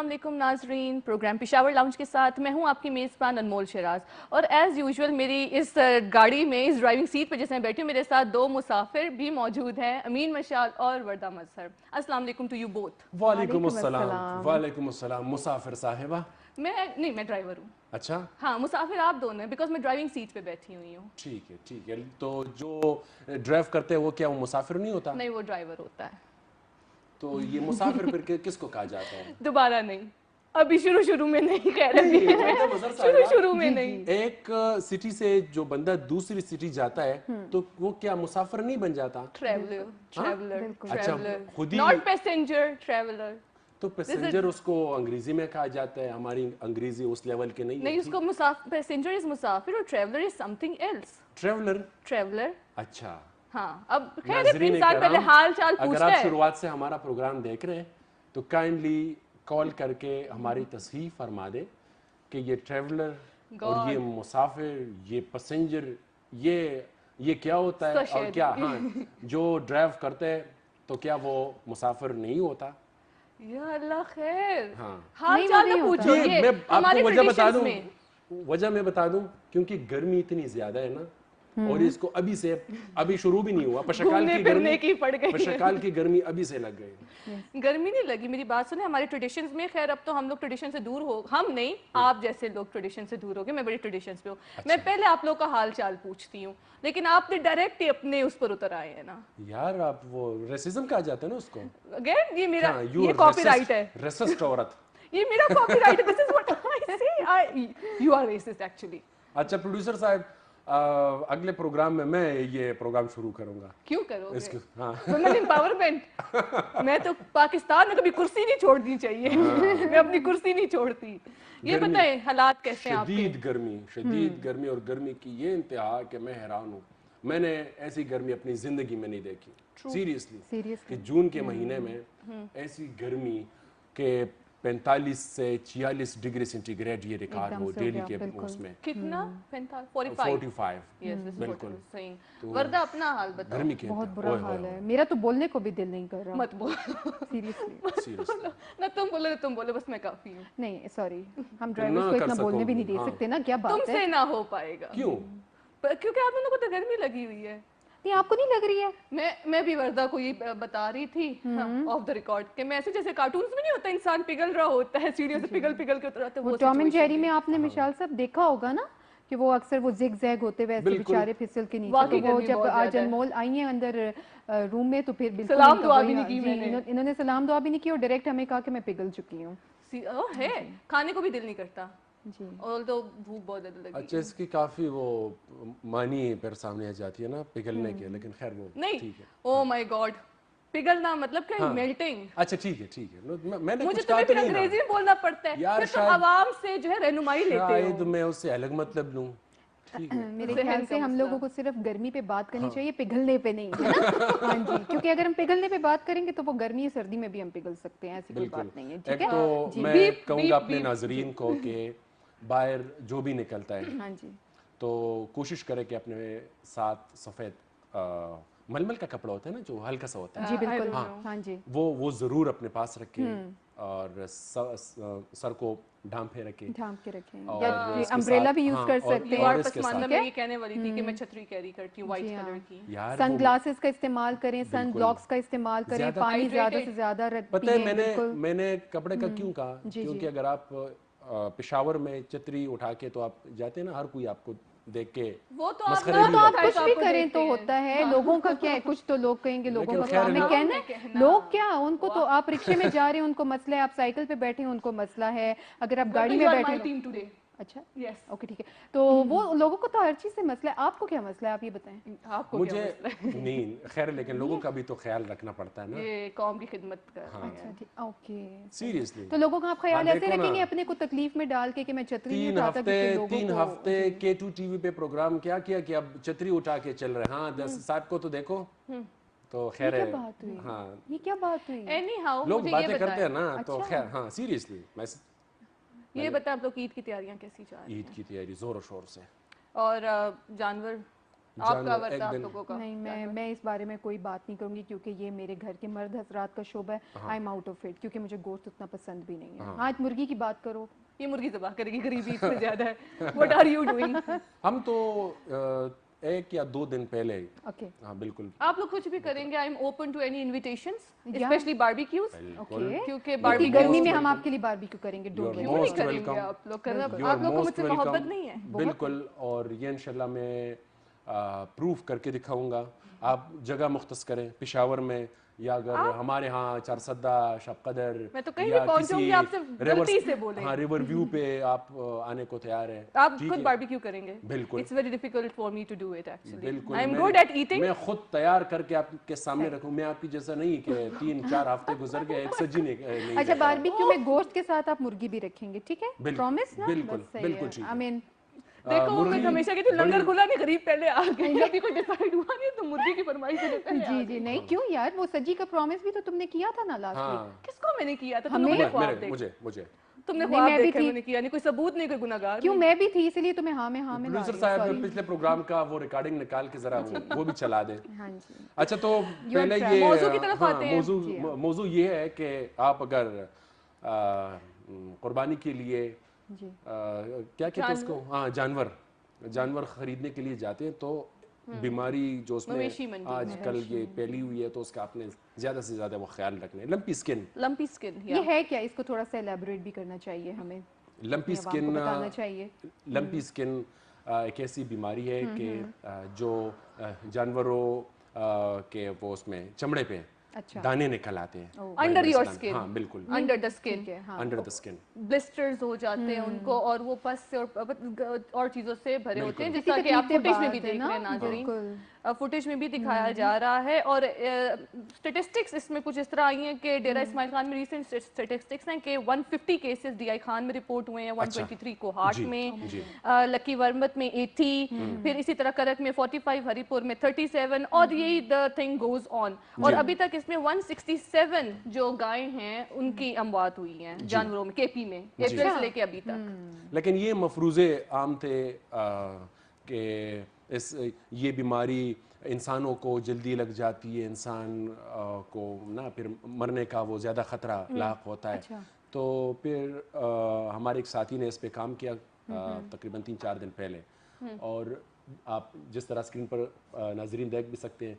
अस्सलाम वालेकुम नाजरीन, प्रोग्राम पेशावर लाउंज के साथ मैं हूं आपकी मेज़बान अनमोल शराज। और एज़ यूजुअल मेरी इस गाड़ी में इस ड्राइविंग सीट पे जैसे मैं बैठी हूँ, मेरे साथ दो मुसाफिर भी मौजूद हैं, अमीन मशाल और वर्दा मजहर। अस्सलाम वालेकुम टू यू बोथ। वालेकुम अस्सलाम मुसाफिर साहिबा। मैं ड्राइवर हूँ। अच्छा, हाँ, मुसाफिर आप दोनों हैं बिकॉज मैं ड्राइविंग सीट पे बैठी हुई हूँ। ठीक है। तो जो ड्राइव करते हैं वो क्या वो मुसाफिर नहीं होता? नहीं, वो ड्राइवर होता है। तो ये मुसाफिर फिर किसको कहा जाता है? दोबारा नहीं, अभी शुरू में नहीं कह रहे, शुरू में नहीं। एक सिटी से जो बंदा दूसरी सिटी जाता है तो वो क्या मुसाफिर नहीं बन जाता? ट्रैवलर, खुद ही नॉट पैसेंजर, ट्रैवलर। तो पैसेंजर उसको अंग्रेजी में कहा जाता है, हमारी अंग्रेजी उस लेवल के नहीं उसको पैसेंजर इज मुसाफिर और traveller is something else. Traveller. अच्छा, हाँ, अब खैर इंसान पहले हाल चाल पूछता है। अगर आप शुरुआत से हमारा प्रोग्राम देख रहे हैं तो काइंडली कॉल करके हमारी तस्हीह फरमा दे कि ये ट्रैवलर और ये मुसाफिर, ये पैसेंजर, ये क्या होता है और क्या जो ड्राइव करते हैं तो क्या वो मुसाफिर नहीं होता? या अल्लाह खैर, हाल चाल तो पूछो। ये मैं आपको वजह मैं बता दूं क्योंकि गर्मी इतनी ज्यादा है ना, और इसको अभी शुरू भी नहीं हुआ, पशकाल की गर्मी अभी से लग गई। गर्मी नहीं लगी, मेरी बात सुने। हमारे ट्रेडिशंस में, खैर अब तो हम लोग ट्रेडिशन से दूर हो, हम नहीं आप जैसे लोग ट्रेडिशन से दूर हो गए, मैं बड़ी ट्रेडिशंस पे हूँ। अच्छा। मैं पहले आप लोग का हाल चाल पूछती हूँ, लेकिन आपने डायरेक्ट ही अपने उस पर उतर आए हैं ना यार। आप वो रेसिज्म कहा जाता है ना उसको। अगेन ये मेरा ये कॉपीराइट है, रेसिस्ट औरत। ये मेरा कॉपीराइट है। दिस इज व्हाट आई से, यू आर रेसिस्ट एक्चुअली। अच्छा प्रोड्यूसर साहब, अगले प्रोग्राम में मैं ये प्रोग्राम शुरू करूंगा। क्यों करोगे? Women empowerment. मैं तो पाकिस्तान में कभी कुर्सी नहीं छोड़नी चाहिए। मैं अपनी कुर्सी नहीं छोड़ती। ये बताएं हालात कैसे हैं आपके? शदीद गर्मी और गर्मी की ये इंतहा कि मैं हैरान हूँ। मैंने ऐसी गर्मी अपनी जिंदगी में नहीं देखी, सीरियसली। कि जून के महीने में ऐसी गर्मी के 45 से 46 डिग्री सेंटीग्रेड ये रिकॉर्ड हो डेली के उसमें। कितना? 45। बिल्कुल सही। वर्दा अपना हाल बताओ। गर्मी के बहुत बुरा हाल है, मेरा तो बोलने को भी दिल नहीं कर रहा। मत बोलो सीरियसली। ना तुम बोलो बस मैं काफी हूँ। नहीं सॉरी, हम ड्राइवर्स को इतना बोलने भी नहीं दे सकते ना। क्या बात है, तुमसे ना हो पाएगा। क्यों? क्योंकि आप लोगों को तो गर्मी लगी हुई है। नहीं, आपको नहीं लग रही है? मैं भी वर्दा को ये बता रही थी ऑफ द रिकॉर्ड कि मैं ऐसे जैसे कार्टून्स में नहीं होता इंसान पिघल रहा होता है, सीढ़ियों से पिघल के उतर आता है, वो टॉम एंड जेरी में आपने मिशाल साहब देखा होगा ना कि वो अक्सर वो जिग जैग होते वैसे बेचारे फिसल के नीचे। तो वो जब आज अनमोल आई हैं अंदर रूम में तो फिर बिल्कुल सलाम दुआ भी नहीं की मैंने। इन्होंने सलाम दुआ भी नहीं की और डायरेक्ट हमें कहा कि मैं पिघल चुकी हूँ। है खाने को भी दिल नहीं करता जी, और तो भूख बहुत ज्यादा लगी। अच्छा, इसकी काफी वो मानी पर सामने आ जाती है ना पिघलने के, लेकिन खैर वो नहीं। ठीक है। ओह माय गॉड, पिघलना मतलब क्या? मेल्टिंग। अच्छा ठीक है। मैंने मुझे कुछ कहा तो नहीं ना। अंग्रेजी में बोलना पड़ता है यार, तो आवाम से जो है रहनुमाई लेते हो। शायद मैं उससे अलग मतलब लूं। मेरे ख्याल से हम लोगों को सिर्फ गर्मी पे बात करनी चाहिए, पिघलने पे नहीं, है ना? हाँ जी, क्योंकि अगर हम पिघलने पे बात करेंगे तो वो गर्मी सर्दी में भी हम पिघल सकते हैं, ऐसी कोई बात नहीं है। ठीक है, तो मैं कहूँगा अपने नाजरीन को कि बाहर जो भी निकलता है, हाँ जी, तो कोशिश करे कि अपने साथ सफ़ेद मलमल का कपड़ा होता है ना जो हल्का सा होता है, जी बिल्कुल, हाँ जी, वो ज़रूर अपने पास रखें और सर को ढांप के रखें। या अम्ब्रेला भी यूज कर सकते हैं। और पसमानदा मैं ये कहने वाली थी कि मैं छतरी कैरी करती हूँ व्हाइट कलर की। सन ग्लासेस का इस्तेमाल करें, सन ब्लॉक्स का इस्तेमाल करें, पानी ज्यादा से ज्यादा पता है मैंने कपड़े का क्यों कहा, क्योंकि अगर आप पेशावर में छतरी उठा के तो आप जाते हैं ना, हर कोई आपको देख के वो तो आप कुछ भी करें तो होता है। लोगों का क्या है, कुछ तो लोग कहेंगे, लोगों का काम है कहना है। लोग क्या, उनको तो आप रिक्शे में जा रहे हैं उनको मसला है, आप साइकिल पे बैठे हैं उनको मसला है, अगर आप गाड़ी में बैठे। अच्छा यस, ओके ठीक है। तो वो लोगों को तो हर चीज से मसला है, आपको क्या मसला है आप ये बताएं। आपको मुझे नहीं खैर, लेकिन लोगों का भी तो ख्याल रखना पड़ता है ना, ये कौम की खिदमत कर। अच्छा ठीक, ओके सीरियसली। तो लोगों का आप ख्याल ऐसे रखेंगे अपने को तकलीफ में डाल के कि मैं छतरी नहीं उठाता, क्योंकि लोगों को 3 हफ्ते K2 टीवी पे प्रोग्राम क्या किया कि अब छतरी उठा के चल रहे हैं। हाँ 10 साहब को तो देखो, तो खैर है। हाँ ये क्या बात हुई? एनी हाउ लोग बातें करते हैं ना, तो खैर हाँ सीरियसली। ये बता आप लोग ईद की तैयारियां कैसी जा रही हैं? ईद की तैयारी जोर शोर से। और जानवर آپ کا ورثہ آپ لوگوں کا؟ نہیں، میں اس بارے میں کوئی بات نہیں کروں گی کیونکہ یہ میرے گھر کے مرد حضرات کا شعبہ ہے. I am out of it کیونکہ مجھے گوشت اتنا پسند بھی نہیں ہے. آج مرغی کی بات کرو. یہ مرغی ذبح کرے گی، غریبی اتنی زیادہ ہے. What are you doing? ہم تو 1 یا 2 دن پہلے. اوکے. ہاں بالکل. آپ لوگ کچھ بھی کریں گے. I am open to any invitations specially barbecues. Okay. کیونکہ گرمی میں ہم آپ کے لیے باربیکیو کریں گے. Don't worry. کیوں نہیں کریں گے آپ لوگ؟ آپ لوگ کو مجھ سے محبت نہیں ہے؟ بالکل. اور یہ انشاءاللہ میں پروف کر کے دکھاؤں گا. آپ جگہ مختص کریں پشاور میں یا اگر ہمارے ہاں چارسدہ، شب قدر، میں تو کہیں بھی پہنچوں گی آپ سے غلطی سے بولیں. ہاں ریور ویو پہ آپ آنے کو تیار ہیں؟ آپ خود باربیکیو کریں گے؟ بالکل. It's very difficult for me to do it actually. بالکل. I am good at eating. میں خود تیار کر کے آپ کے سامنے رکھوں. میں آپ کی جیسا نہیں کہ 3-4 ہفتے گزر گئے ایک سجی نہیں. اچھا باربیکیو میں گوشت کے ساتھ آپ مرغی بھی رکھیں گے، ٹھیک ہے؟ پرومس نا؟ بالکل بالکل ٹھیک ہے. آئی مین دیکھو میں ہمیشہ کہتی ہوں لنگر کھلا نہیں، غریب پہلے آ گئے. جب کوئی ڈیسائیڈ ہوا نہیں تو مرغی کی فرمائش سے پہلے. جی نہیں کیوں یار، وہ سجی کا پرومس بھی تو تم نے کیا تھا نا لاسٹ ویک. کس کو میں نے کیا تھا؟ تم نے خواب دیکھے. مجھے تم نے خواب دیکھے، میں نے کیا نہیں. کوئی ثبوت نہیں، کوئی گناہگار. کیوں میں بھی تھی، اس لیے تمہیں ہاں میں پروڈیوسر صاحب پچھلے پروگرام کا وہ ریکارڈنگ نکال کے ذرا وہ بھی چلا دیں. ہاں جی. اچھا تو پہلے یہ موضوع کی طرف آتے ہیں. موضوع یہ ہے کہ آپ اگر قربانی کے لیے کیا کہتے ہیں اس کو، ہاں جانور خریدنے کے لیے جاتے ہیں تو بیماری جو اس میں آج کل یہ پھیلی ہوئی ہے تو اس کا آپ نے زیادہ سے زیادہ وہ خیال رکھنا ہے. لمپی اسکن یہ ہے کیا؟ اس کو تھوڑا سا ایلیبوریٹ بھی کرنا چاہیے ہمیں. لمپی اسکن بتانا چاہیے. لمپی اسکن ایک ایسی بیماری ہے کہ جو جانوروں کے وہ اس میں چمڑے پہ دانے نکل آتے ہیں انڈر یور اسکن. ہاں بالکل under the skin. Under the skin blisters ہو جاتے ہیں ان کو اور وہ پس سے اور چیزوں سے بھرے ہوتے ہیں، جیسا کہ آپ فوٹیج میں بھی دیکھ رہے ہیں ناظرین. فوٹیج میں بھی دکھایا جا رہا ہے. اور اسٹیٹسٹکس اس میں کچھ اس طرح آئی ہیں کہ ڈیرہ اسماعیل خان میں ریسنٹ اسٹیٹسٹکس ہیں کہ 150 کیسز ڈی آئی خان میں رپورٹ ہوئے ہیں، 123 کو ہارٹ میں، لکی ورمت میں 80، پھر اسی طرح کرک میں 45، ہری پور میں 37، اور یہی دا تھنگ گوز آن. اور ابھی تک اس میں 167 جو گائے ہیں ان کی اموات ہوئی ہیں جانوروں میں، کے پی میں، اپریل سے لے کے ابھی تک. لیکن یہ مفروضے عام تھے کہ یہ بیماری انسانوں کو جلدی لگ جاتی ہے، انسان کو نا پھر مرنے کا وہ زیادہ خطرہ لاحق ہوتا ہے. تو پھر ہمارے ایک ساتھی نے اس پہ کام کیا تقریباً 3-4 دن پہلے، اور آپ جس طرح اسکرین پر ناظرین دیکھ بھی سکتے ہیں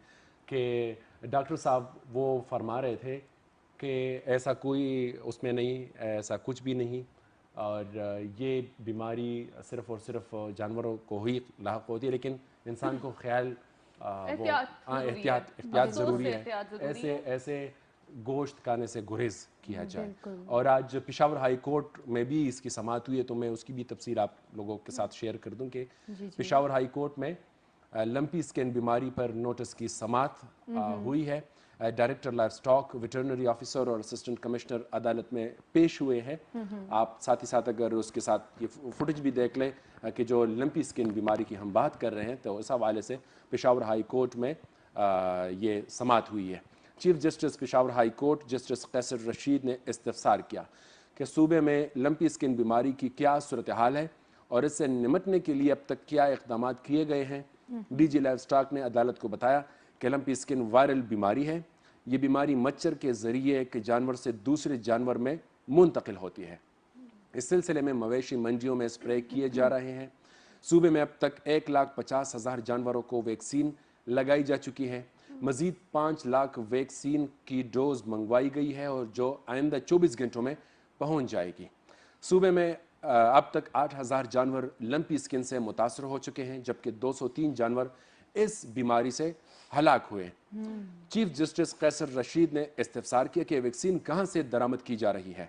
کہ ڈاکٹر صاحب وہ فرما رہے تھے کہ ایسا کوئی اس میں نہیں، ایسا کچھ بھی نہیں، اور یہ بیماری صرف اور صرف جانوروں کو ہی لاحق ہوتی ہے، لیکن انسان کو خیال احتیاط ضروری ہے. ایسے گوشت کھانے سے گریز کیا جائے. اور آج پشاور ہائی کورٹ میں بھی اس کی سماعت ہوئی ہے تو میں اس کی بھی تفصیل آپ لوگوں کے ساتھ شیئر کر دوں کہ پشاور ہائی کورٹ میں لمپی اسکن بیماری پر نوٹس کی سماعت ہوئی ہے. Director life stock, veterinary officer اور اسسٹنٹ کمشنر عدالت میں پیش ہوئے ہیں. آپ ساتھ ہی ساتھ اگر اس کے ساتھ یہ فوٹیج بھی دیکھ لیں کہ جو لمپی اسکن بیماری کی ہم بات کر رہے ہیں تو اس حوالے سے پشاور ہائی کورٹ میں یہ سماعت ہوئی ہے. Chief justice Peshawar high court justice Qaiser Rashid نے استفسار کیا کہ صوبے میں لمپی اسکن بیماری کی کیا صورتحال ہے اور اس سے نمٹنے کے لیے اب تک کیا اقدامات کیے گئے ہیں. ڈی جی لائف سٹاک نے عدالت کو بتایا کہ لمپی اسکن وائرل بیماری ہے. یہ بیماری مچھر کے ذریعے ایک جانور سے دوسرے جانور میں منتقل ہوتی ہے. اس سلسلے میں مویشی منڈیوں میں اسپرے کیے جا رہے ہیں. صوبے میں اب تک 1,50,000 جانوروں کو ویکسین لگائی جا چکی ہے. مزید 5 لاکھ ویکسین کی ڈوز منگوائی گئی ہے اور جو آئندہ 24 گھنٹوں میں پہنچ جائے گی. صوبے میں اب تک 8,000 جانور لمپی اسکن سے متاثر ہو چکے ہیں جبکہ 203 جانور اس بیماری سے ہلاک ہوئے. چیف جسٹس قیصر رشید نے استفسار کیا کہ ویکسین کہاں سے درآمد کی جا رہی ہے.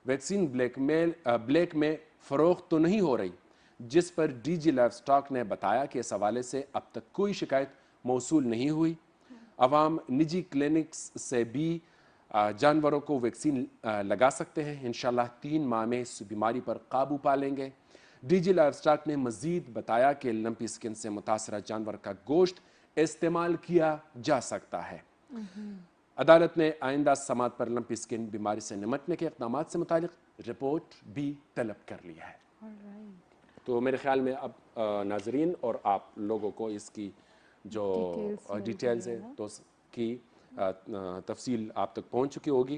ویکسین بلیک میں فروخت تو نہیں ہو رہی، جس پر ڈی جی لائف سٹاک نے بتایا کہ اس حوالے سے اب تک کوئی شکایت موصول نہیں ہوئی. عوام نجی کلینکس سے بھی جانوروں کو ویکسین لگا سکتے ہیں. انشاءاللہ 3 ماہ میں اس بیماری پر قابو پا لیں گے. ڈی جی لائف سٹاک نے مزید بتایا کہ لمپی اسکن سے متاثرہ جانور کا گوشت استعمال کیا جا سکتا ہے. عدالت نے آئندہ سماعت پر لمپی اسکن بیماری سے نمٹنے کے اقدامات سے متعلق رپورٹ بھی طلب کر لیا ہے. تو میرے خیال میں اب ناظرین اور آپ لوگوں کو اس کی جو ڈیٹیلز ہے تو اس کی تفصیل آپ تک پہنچ چکی ہوگی.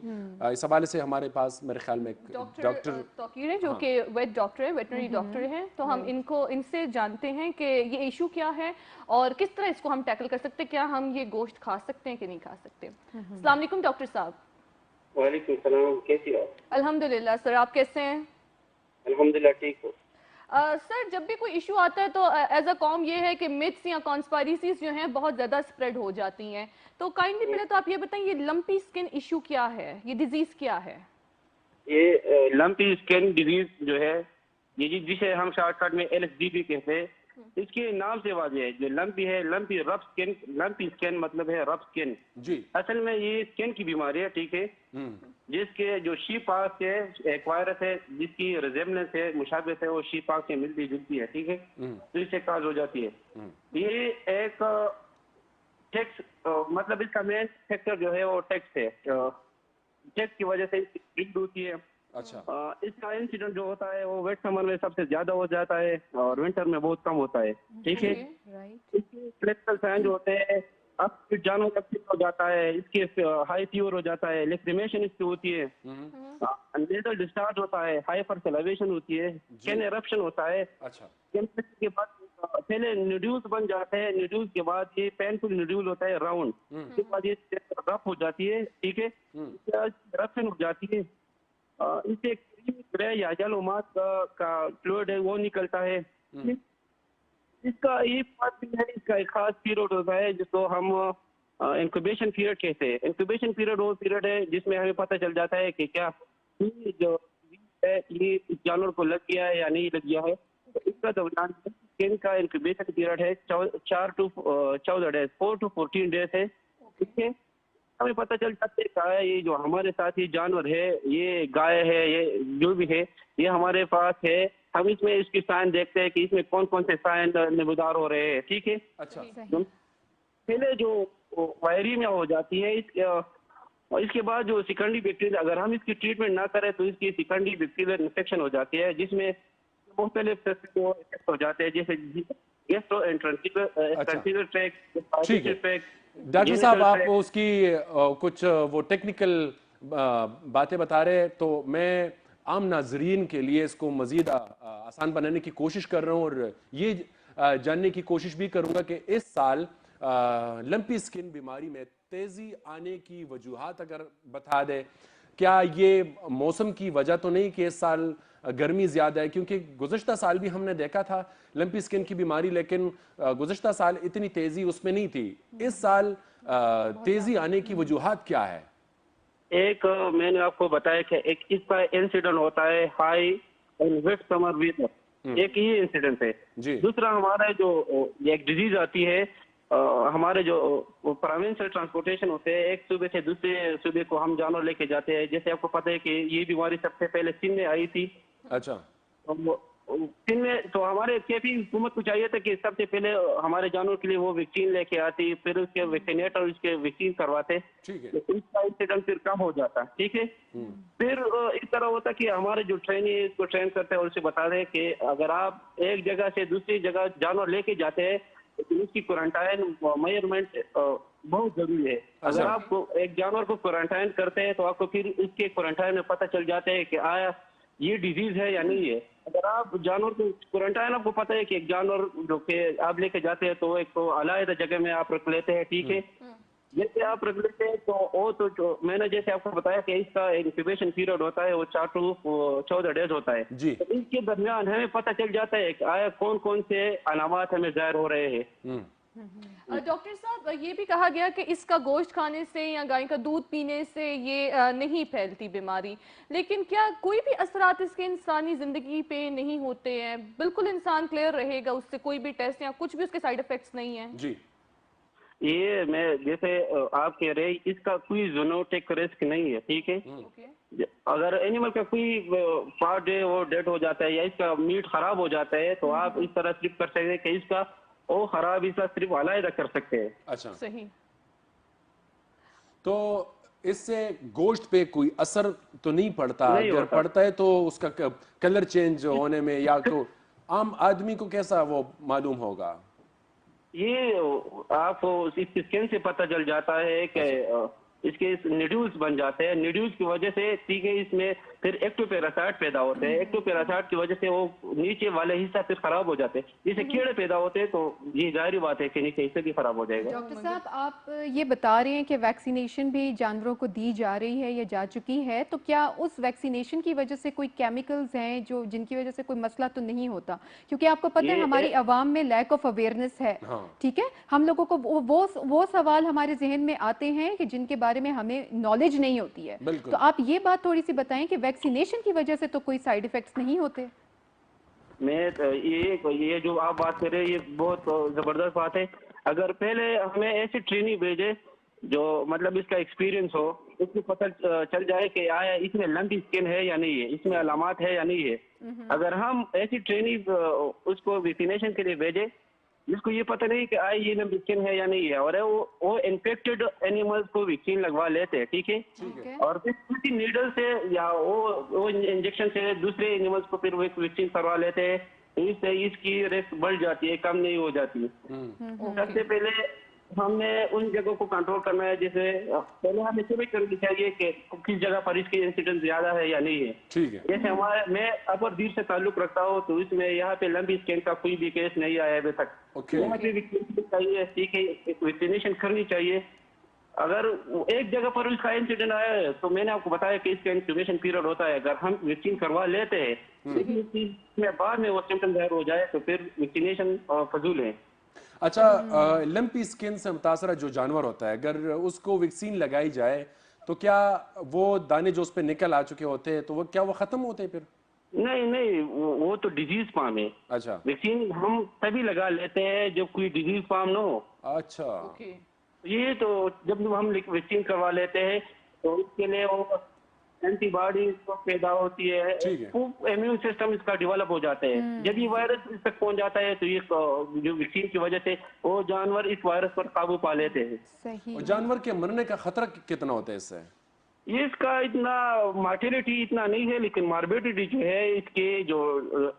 اس حوالے سے ہمارے پاس میرے خیال میں ڈاکٹر توقیر ہیں جو کہ ویٹ ڈاکٹر ہیں, ویٹنری ڈاکٹر ہیں, تو ہم ان سے جانتے ہیں کہ یہ ایشو کیا ہے اور کس طرح اس کو ہم ٹیکل کر سکتے ہیں, کیا ہم یہ گوشت کھا سکتے ہیں کہ نہیں کھا سکتے. السلام علیکم ڈاکٹر صاحب. وعلیکم السلام, کیسی ہو؟ الحمدللہ سر, آپ کیسے ہیں؟ الحمدللہ ٹھیک ہو. سر جب بھی کوئی ایشو آتا ہے تو ایز اے قوم یہ ہے کہ متس یا کانسپائریسیز جو ہیں بہت زیادہ اسپریڈ ہو جاتی ہیں, تو کائنڈلی پہلے تو آپ یہ بتائیں یہ لمپی اسکن ایشو کیا ہے, یہ ڈیزیز کیا ہے؟ یہ لمپی اسکن ڈیزیز جو ہے یہ جسے ہم شارٹ کٹ میں LSD کہتے ہیں, اس کے نام سے واضح ہے. جو لمپی ہے, لمپی رف اسکن, لمپی اسکن مطلب ہے رف اسکن. جی اصل میں یہ اسکن کی بیماری ہے, ٹھیک ہے, جس کے جو شی پاکس ہے ایک وائرس ہے جس کی ریزیمبلنس ہے, مشابہت ہے, وہ شی پاکس سے ملتی جلتی ہے, ٹھیک ہے, تو اس سے کاز ہو جاتی ہے. یہ ایک ٹیکس مطلب اس کا مین فیکٹر جو ہے وہ ٹیکس ہے, ٹیکس کی وجہ سے اسپریڈ ہوتی ہے. اچھا, اس کا انسیڈنٹ جو ہوتا ہے وہ ویٹ سمر میں سب سے زیادہ ہو جاتا ہے اور ونٹر میں بہت کم ہوتا ہے, ٹھیک ہے. اس کے کلینکل سائن جو ہوتے ہیں, اب جانور کا ہو جاتا ہے, اس کے ہائی فیور ہو جاتا ہے, لیکریمیشن اس کی ہوتی ہے, نیزل ڈسچارج ہوتا ہے, ہائپر سلیویشن ہوتی ہے, اسکن ایرپشن ہوتا ہے. اچھا, کے بعد پہلے نیڈیولز بن جاتے ہیں, نیڈیولز کے بعد یہ پینفل نیڈیول ہوتا ہے راؤنڈ, اس کے بعد یہ رف ہو جاتی ہے, ٹھیک ہے, ایرپشن ہو جاتی ہے, اس سے گرے یا یلو مارک کا فلوئڈ ہے وہ نکلتا ہے. اس کا یہ بات بھی ہے, اس کا ایک خاص پیریڈ ہوتا ہے جس کو ہم انکوبیشن پیریڈ کہتے ہیں. انکوبیشن پیریڈ وہ پیریڈ ہے جس میں ہمیں پتہ چل جاتا ہے کہ کیا جو ہے یہ اس جانور کو لگ گیا ہے یا نہیں لگ گیا ہے. اس کا دوران اسکن کا انکوبیشن پیریڈ ہے 4 to 14 ڈیز, 4 to 14 ڈیز ہے. ٹھیک ہے, ہمیں پتہ چل جاتا ہے کہ یہ جو ہمارے ساتھ یہ جانور ہے, یہ گائے ہے, یہ جو بھی ہے, یہ ہمارے پاس ہے. ہم اس میں اس کی سائن دیکھتے ہیں کہ اس میں کون کون سے سائن نمودار ہو رہے ہیں, ٹھیک ہے. اچھا, پہلے جو وائریا ہو جاتی ہے اس کے بعد جو سیکنڈری بیکٹیریا, اگر ہم اس کی ٹریٹمنٹ نہ کریں تو اس کی سیکنڈری بیکٹیریل انفیکشن ہو جاتی ہے جس میں مختلف افیکٹ ہو جاتے ہیں, جیسے گیسٹرو انٹرنسیولر ٹریکٹ. ٹھیک ہے ڈاکٹر صاحب, آپ اس کی کچھ وہ ٹیکنیکل باتیں بتا رہے, تو میں عام ناظرین کے لیے اس کو مزید آسان بنانے کی کوشش کر رہا ہوں اور یہ جاننے کی کوشش بھی کروں گا کہ اس سال لمپی اسکن بیماری میں تیزی آنے کی وجوہات اگر بتا دے. کیا یہ موسم کی وجہ تو نہیں کہ اس سال گرمی زیادہ ہے, کیونکہ گزشتہ سال بھی ہم نے دیکھا تھا لمپی اسکن کی بیماری, لیکن گزشتہ سال اتنی تیزی اس میں نہیں تھی. اس سال تیزی آنے کی وجوہات کیا ہے؟ ایک میں نے آپ کو بتایا کہ ایک اس کا انسیڈنٹ ہوتا ہے high and wet summer weather, ایک ہی انسیڈنٹ ہے. دوسرا ہمارا جو ایک ڈیزیز آتی ہے, ہمارے جو پروونشل ٹرانسپورٹیشن ہوتے ہیں, ایک صوبے سے دوسرے صوبے کو ہم جانور لے کے جاتے ہیں. جیسے آپ کو پتہ ہے کہ یہ بیماری سب سے پہلے چین میں آئی تھی. اچھا, چین میں تو ہمارے کیفی حکومت کو چاہیے تھا کہ سب سے پہلے ہمارے جانور کے لیے وہ ویکسین لے کے آتی, پھر اس کے ویکسینیٹر اس کے ویکسین کرواتے, اس کا انسیڈنٹ پھر کم ہو جاتا, ٹھیک ہے. پھر اس طرح ہوتا کہ ہمارے جو ٹرینی اس کو ٹرین کرتے ہیں اور اسے بتا دیں کہ اگر آپ ایک جگہ سے دوسری جگہ جانور لے کے جاتے ہیں تو اس کی کوارنٹائن میئرمنٹ بہت ضروری ہے. اگر آپ کو ایک جانور کو کوارنٹائن کرتے ہیں تو آپ کو پھر اس کے کوارنٹائن میں پتہ چل جاتا ہے کہ آیا یہ ڈیزیز ہے یا نہیں ہے. اگر آپ جانور کو کوارنٹائن, آپ کو پتہ ہے کہ ایک جانور جو کہ آپ لے کے جاتے ہیں تو ایک تو علیحدہ جگہ میں آپ رکھ لیتے ہیں, ٹھیک ہے. جیسے آپ رکھ لیتے ہیں تو وہ تو میں نے جیسے آپ کو بتایا کہ اس کا انکیوبیشن پیریڈ ہوتا ہے وہ 4 to 14 ڈیز ہوتا ہے. تو اس کے درمیان ہمیں پتہ چل جاتا ہے کہ آیا کون کون سے علامات ہمیں ظاہر ہو رہے ہیں. ڈاکٹر صاحب, یہ بھی کہا گیا کہ اس کا گوشت کھانے سے یا گائے کا دودھ پینے سے یہ نہیں پھیلتی بیماری, لیکن کیا کوئی بھی اثرات اس کے انسانی زندگی پہ نہیں ہوتے ہیں؟ بالکل انسان کلیئر رہے گا, اس سے کوئی بھی ٹیسٹ یا کچھ بھی اس کے سائیڈ افیکٹس نہیں ہیں؟ جی, یہ میں جیسے آپ کہہ رہے اس کا کوئی زونوٹک رسک نہیں ہے, ٹھیک ہے. اگر اینیمل کا کوئی پارٹ ہے وہ ڈیڈ ہو جاتا ہے یا اس کا میٹ خراب ہو جاتا ہے تو آپ اس طرح صرف کر سکتے ہیں کہ اس کا وہ خراب اس کا صرف علیحدہ کر سکتے ہیں. اچھا, صحیح. تو اس سے گوشت پہ کوئی اثر تو نہیں پڑتا؟ اگر پڑتا ہے تو اس کا کلر چینج ہونے میں, یا تو عام آدمی کو کیسا وہ معلوم ہوگا؟ ये आप इसकी स्कैन से पता चल जाता है कि इसके निड्यूल्स बन जाते हैं, निड्यूल्स की वजह से ठीक है इसमें फिर एक्टोपैरासाइट पैदा होते हैं, एक्टोपैरासाइट की वजह से वो नीचे वाले हिस्सा फिर खराब हो जाते हैं, जैसे कीड़े पैदा होते हैं तो ये जाहिर बात है कि नीचे हिस्सा भी खराब हो जाएगा। डॉक्टर साहब, आप ये बता रहे हैं कि वैक्सीनेशन भी जानवरों को दी जा रही है या जा चुकी है, तो क्या उस वैक्सीनेशन की वजह से कोई केमिकल्स हैं जो जिनकी वजह से कोई मसला तो नहीं होता? क्योंकि आपको पता है हमारी आवाम में लैक ऑफ अवेयरनेस है, ठीक है, हम लोगों को वो सवाल हमारे जहन में आते हैं कि जिनके बारे में हमें नॉलेज नहीं होती है। तो आप ये बात थोड़ी सी बताएं कि वैक्सीनेशन की वजह से तो कोई साइड इफेक्ट्स नहीं होते? ये जो आप बात कर रहे हैं ये बहुत जबरदस्त बात है। अगर पहले हमें ऐसी ट्रेनिंग भेजे जो मतलब इसका एक्सपीरियंस हो, उसको पता चल जाए कि आया इसमें लंपी स्किन है या नहीं है, इसमें अलामात है या नहीं है। अगर हम ऐसी ट्रेनिंग उसको वैक्सीनेशन के लिए भेजे जिसको ये पता नहीं कि आए ये लंपी स्किन है या नहीं है, और वो इन्फेक्टेड एनिमल्स को वैक्सीन लगवा लेते हैं, ठीक है, और फिर किसी नीडल से या वो इंजेक्शन से दूसरे एनिमल्स को फिर वो वैक्सीन करवा लेते हैं, इससे इसकी रिस्क बढ़ जाती है, कम नहीं हो जाती है। सबसे पहले हमने उन जगहों को कंट्रोल करना है, जैसे पहले हमें चेक करनी चाहिए कि किस जगह पर इसकी इंसिडेंस ज्यादा है या नहीं है। ठीक है, जैसे मैं अपर दीर से ताल्लुक रखता हूँ तो इसमें यहाँ पे लंबी स्कैन का कोई भी केस नहीं आया अभी तक। यहाँ पे वैक्सीनेशन चाहिए, ठीक है, वैक्सीनेशन करनी चाहिए। अगर एक जगह पर इसका इंसिडेंट आया है तो मैंने आपको बताया कि इसका इंक्यूबेशन पीरियड होता है, अगर हम वैक्सीन करवा लेते हैं लेकिन इस चीज में बाद में वो सिम्टम जाहिर हो जाए तो फिर वैक्सीनेशन फजूल है। अच्छा, लंपी स्किन से मुतासरा जो जानवर होता है, अगर उसको वैक्सीन लगाई जाए तो क्या वो दाने जो उस पर निकल आ चुके होते हैं तो वो क्या वो खत्म होते हैं फिर? नहीं, वो तो डिजीज फार्म है। अच्छा, वैक्सीन हम तभी लगा लेते हैं जब कोई डिजीज फार्म ना हो। अच्छा, ये तो जब हम वैक्सीन करवा लेते हैं तो इसके लिए वो एंटीबॉडीज पैदा होती है, इम्यून सिस्टम इसका डेवलप हो जाता है। जब ये वायरस इस तक पहुंच जाता है तो ये जो वैक्सीन की वजह से वो जानवर इस वायरस पर काबू पा लेते हैं। सही। और जानवर के मरने का खतरा कितना होता है इससे? ये इसका इतना मार्टिलिटी इतना नहीं है, लेकिन मार्बिडिटी जो है इसके जो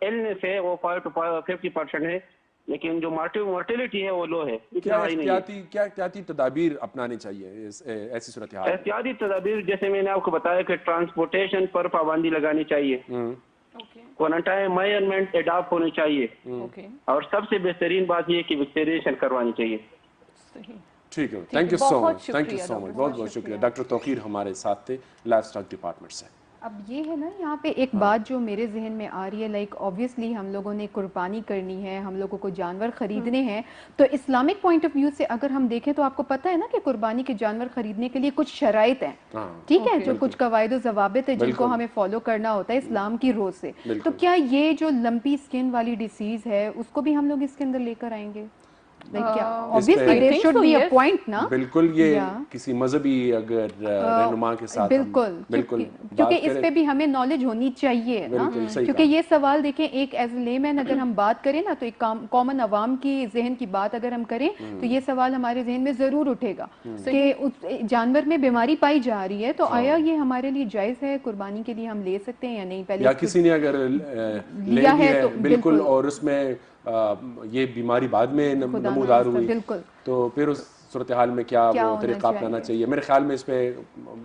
इलनेस है वो 5 to 50% है, लेकिन जो मोर्टेलिटी है वो लो है। क्या एहतियाती तदाबीर अपनानी चाहिए ऐसी सूरत हाल? एहतियाती तदाबीर जैसे मैंने आपको बताया कि ट्रांसपोर्टेशन पर पाबंदी लगानी चाहिए, क्वारंटाइन एनवायरनमेंट एडॉप्ट होनी चाहिए, और सबसे बेहतरीन बात ये कि वैक्सीनेशन करवानी चाहिए। ठीक है, थैंक यू सो मच, बहुत बहुत शुक्रिया। डॉक्टर तौकीर हमारे साथ थे लाइफ स्टॉक डिपार्टमेंट से। अब ये है ना, यहाँ पे एक बात जो मेरे जहन में आ रही है, लाइक ऑब्वियसली हम लोगों ने कुर्बानी करनी है, हम लोगों को जानवर खरीदने हैं, तो इस्लामिक पॉइंट ऑफ व्यू से अगर हम देखें तो आपको पता है ना कि कुर्बानी के जानवर खरीदने के लिए कुछ शराइत हैं, ठीक है, जो कुछ कवायद ज़वाबित है जिनको हमें फॉलो करना होता है इस्लाम की रोज से। तो क्या ये जो लंपी स्किन वाली डिसीज है उसको भी हम लोग इसके अंदर लेकर आएंगे? बिल्कुल, ये किसी मजहबी अगर रहनुमा के साथ बिल्कुल, क्योंकि इस पे भी हमें नॉलेज होनी चाहिए ना, क्योंकि ये सवाल देखें, एक एज लेमैन अगर हम बात करें ना, तो एक कॉमन अवाम की जहन की बात अगर हम करें तो ये सवाल हमारे जहन में जरूर उठेगा कि उस जानवर में बीमारी पाई जा रही है, तो आया ये हमारे लिए जायज है, कुर्बानी के लिए हम ले सकते हैं या नहीं? पहले या किसी ने अगर लिया है तो बिल्कुल, और उसमें ये बीमारी बाद में नमूदार हुई तो फिर उस सूरत हाल में क्या वो तरीका अपनाना चाहिए? मेरे ख्याल में इस पे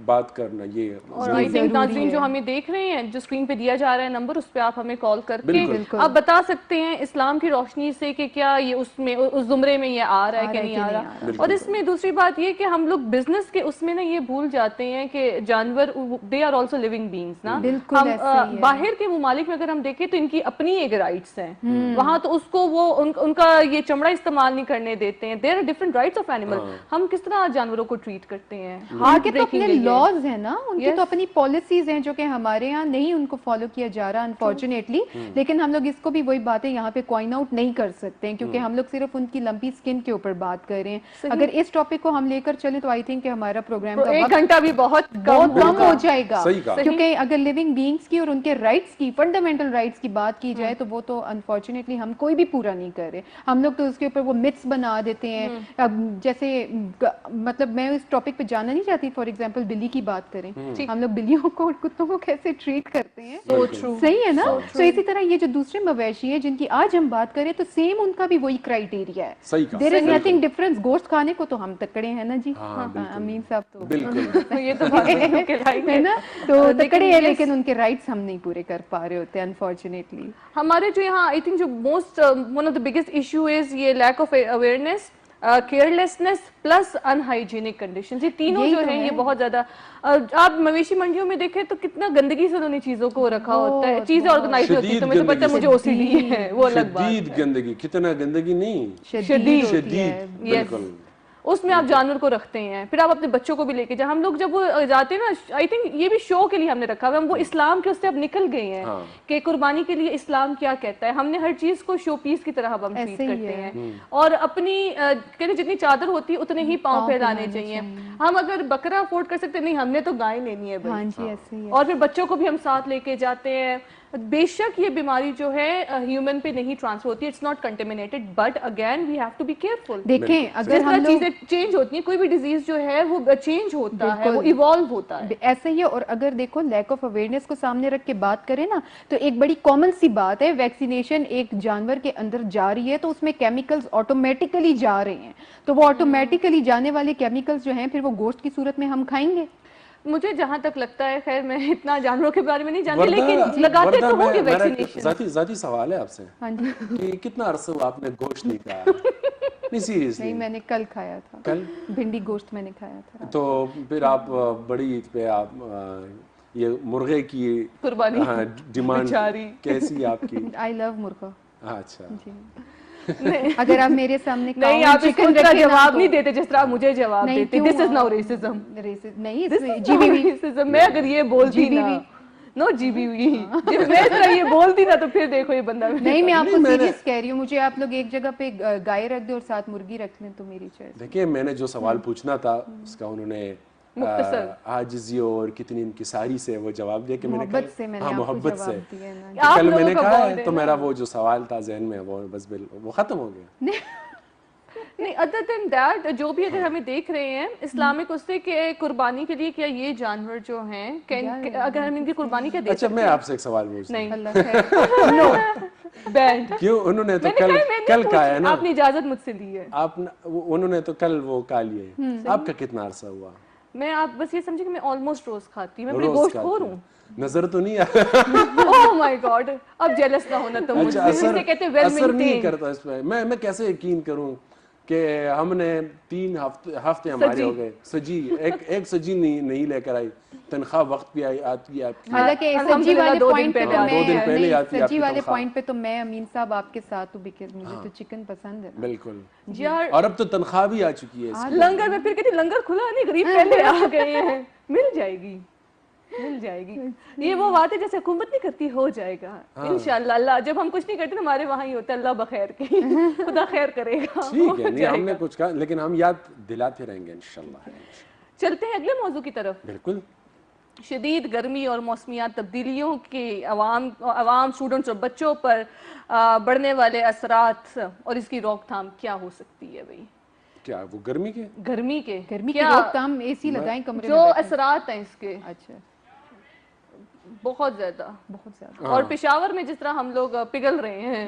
बात करना ये, और आई थिंक नाज़रीन जो हमें देख रहे हैं, जो स्क्रीन पे दिया जा रहा है नंबर, उस पे आप हमें कॉल करके आप बता सकते हैं इस्लाम की रोशनी से कि क्या ये उसमें उस जुमरे में ये आ रहा है कि नहीं आ रहा। और इसमें दूसरी बात ये कि हम लोग बिजनेस के उसमें ना ये भूल जाते हैं कि जानवर they are also living beings ना। हम बाहर के मुमालिक में अगर हम देखें तो इनकी अपनी एक राइट्स हैं वहां, तो उसको वो उनका ये चमड़ा इस्तेमाल नहीं करने देते हैं। There are different rights of animal. हम किस तरह जानवरों को ट्रीट करते हैं? उनके तो अपने लॉज है ना, उनकी तो अपनी पॉलिसीज हैं जो कि हमारे यहाँ नहीं उनको फॉलो किया जा रहा अनफॉर्चुनेटली। लेकिन हम लोग इसको भी वही बातें यहाँ पे कॉइन आउट नहीं कर सकते हैं, क्योंकि हम लोग सिर्फ उनकी लंपी स्किन के ऊपर बात कर रहे हैं। अगर इस टॉपिक को हम लेकर चले तो आई थिंक हमारा प्रोग्राम का 1 घंटा भी बहुत कम हो जाएगा, क्योंकि अगर लिविंग बींग्स की और उनके राइट्स की, फंडामेंटल राइट्स की बात की जाए तो वो तो अनफॉर्चुनेटली हम कोई भी पूरा नहीं कर रहे। हम लोग तो उसके ऊपर वो मिथ्स बना देते हैं। अब जैसे जैसे मतलब मैं इस टॉपिक पे जाना नहीं चाहती, फॉर एग्जांपल बिल्ली की बात करें, हम लोग बिल्लियों को और कुत्तों को कैसे ट्रीट करते हैं, सही है ना? तो इसी तरह ये जो दूसरे मवेशी है जिनकी आज हम बात करें तो सेम उनका भी वही क्राइटेरिया है, देयर इज नथिंग डिफरेंस। गोश्त खाने को तो हम तकड़े हैं ना जी, अमीन साहब तो बिल्कुल ये तो बात है ना, तो तकड़े हैं लेकिन उनके राइट्स हम नहीं पूरे कर पा रहे होते अनफॉर्चुनेटली। हमारे जो यहाँ आई थिंक जो most one of the biggest issue is ये lack of awareness, carelessness plus unhygienic conditions, ये तीनों जो हैं ये बहुत ज्यादा आप मवेशी मंडियों में देखें तो कितना गंदगी से उन्होंने चीजों को रखा होता है, चीजें ऑर्गेनाइज होती है, तो मैं तो पता मुझे ओसीडी है वो अलग बात है। शदीद गंदगी, कितना गंदगी नहीं, शदीद बिल्कुल। उसमें आप जानवर को रखते हैं, फिर आप अपने बच्चों को भी लेके जाए। हम लोग जब वो जाते हैं ना, आई थिंक ये भी शो के लिए हमने रखा हुआ है, हम वो इस्लाम के उससे अब निकल गए हैं कि कुर्बानी के लिए इस्लाम क्या कहता है। हमने हर चीज को शो पीस की तरह हम ट्रीट करते हैं और अपनी कहते जितनी चादर होती है उतने ही पाँव फैलाने चाहिए। हम अगर बकरा अफोर्ड कर सकते नहीं, हमने तो गाय लेनी है भाई, और फिर बच्चों को भी हम साथ लेके जाते हैं। बेशक ये बीमारी जो है ह्यूमन पे नहीं ट्रांसफर होती, it's not contaminated, but again we have to be careful. देखें अगर हम लोग चीजें चेंज होती हैं, कोई भी डिजीज जो है वो चेंज होता है, वो इवॉल्व होता है, ऐसे ही है। और अगर देखो लैक ऑफ अवेयरनेस को सामने रख के बात करें ना, तो एक बड़ी कॉमन सी बात है, वैक्सीनेशन एक जानवर के अंदर जा रही है तो उसमें केमिकल्स ऑटोमेटिकली जा रहे हैं, तो वो ऑटोमेटिकली जाने वाले केमिकल्स जो हैं फिर वो गोश्त की सूरत में हम खाएंगे। मुझे जहां तक लगता है, खैर मैं इतना जानवरों के बारे में नहीं जानती, लेकिन लगाते तो होंगे वैक्सीनेशन। जाती सवाल है आपसे, हाँ जी, कि कितना अरसा हुआ आपने गोश्त नहीं खाया? नहीं सीरियसली? नहीं, मैंने कल खाया था, कल भिंडी गोश्त मैंने खाया था। तो फिर आप बड़ी ईद पे आप ये मुर्गे की कुर्बानी डिमांड कैसी आपकी? आई लव मुर्गा। अच्छा, अगर आप मेरे सामने नहीं, आप इसको इतना जवाब नहीं देते जिस तरह आप मुझे जवाब देते। This is now racism. नहीं, जीबीवी रेसिज्म। मैं अगर ये बोलती ना, नो जीबीवी, जब मैं तरह ये बोलती ना तो फिर देखो ये बंदा नहीं, मैं आपको सीरियस कह रही हूँ, मुझे आप लोग एक जगह पे गाय रख दे और साथ मुर्गी रख लें तो मेरी चॉइस। देखिए मैंने जो सवाल पूछना था उसका उन्होंने आजिज़ी और कितनी इनकिसारी से वो जवाब दिया कि मोहब्बत से कल मैंने कहा है तो मेरा वो जो सवाल था ज़हन में वो बस वो खत्म हो गया। नहीं, अदर देन दैट जो भी अगर हमें देख रहे हैं इस्लामिक उससे कि कुर्बानी के लिए क्या ये जानवर जो हैं अगर हम इनकी कुर्बानी क्या दे अच्छा, मैं आपसे एक सवाल पूछता हूं। नहीं, नो बैंड क्यों? उन्होंने तो कल कहा है ना, आपने इजाजत मुझसे ली है, उन्होंने तो कल वो कहा लिए। आपका कितना अरसा हुआ? मैं आप बस ये समझे कि मैं ऑलमोस्ट रोज खाती हूँ, मैं बड़ी गोश्तखोर हूँ। नजर तो नहीं आता। ओह माय गॉड, अब जेलस ना होना तुम मुझसे। इसे कहते हैं वेल असर नहीं मेंटेन। करता इस पे। मैं कैसे यकीन करूं कि हमने 3 हफ्ते हमारे हो गए, सजी एक सजी नहीं लेकर आई, तनख्वाह वक्त पे आई आती है आपकी। हालांकि सजी वाले पॉइंट पे तो 2 दिन पहले आती है सजी वाले पॉइंट पे तो मैं अमीन साहब आपके साथ हूं, बिकॉज़ मुझे तो चिकन पसंद है। बिल्कुल यार, और अब तो तनख्वाह भी आ चुकी है। लंगर में फिर कहती लंगर खुला नहीं, गरीब पहले आ गए हैं, मिल जाएगी। ये वो बात है जैसे हुकूमत नहीं करती, हो जाएगा इंशाल्लाह। अल्लाह जब हम कुछ नहीं करते हमारे वहाँ ही होता है, अल्लाह बखैर की, खुदा खैर करेगा। ठीक है, नहीं हमने कुछ कहा लेकिन हम याद दिलाते रहेंगे इंशाल्लाह। चलते हैं अगले मौजू की तरफ। बिल्कुल। शदीद गर्मी और मौसमियात तब्दीलियों के अवाम स्टूडेंट्स और बच्चों पर बढ़ने वाले असरात और इसकी रोकथाम क्या हो सकती है भाई? क्या वो गर्मी के रोकथाम एसी लगाएं कमरे में, जो असरात हैं इसके? अच्छा, बहुत ज्यादा। और पेशावर में जिस तरह हम लोग पिघल रहे हैं,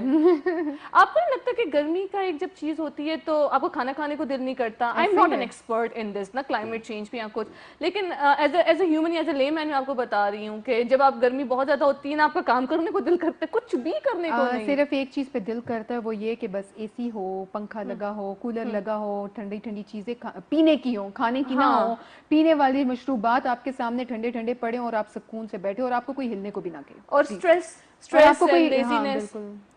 आपको नहीं लगता कि गर्मी का एक जब चीज होती है तो आपको खाना खाने को दिल नहीं करता? I am not an expert in this ना, क्लाइमेट चेंज पे या कुछ, लेकिन as a human, as a layman मैं आपको बता रही हूँ कि जब आप गर्मी बहुत ज्यादा होती है ना, आपका काम करने को दिल करता है, कुछ भी करने को नहीं। सिर्फ एक चीज पे दिल करता है, वो ये कि बस एसी हो, पंखा लगा हो, कूलर लगा हो, ठंडी ठंडी चीजें पीने की हो, खाने की ना हो, पीने वाली मशरूबात आपके सामने ठंडे ठंडे पड़े और आप सुकून से बैठे और आपको कोई हिलने को भी ना कहे। और स्ट्रेस आपको कोई लेजीनेस।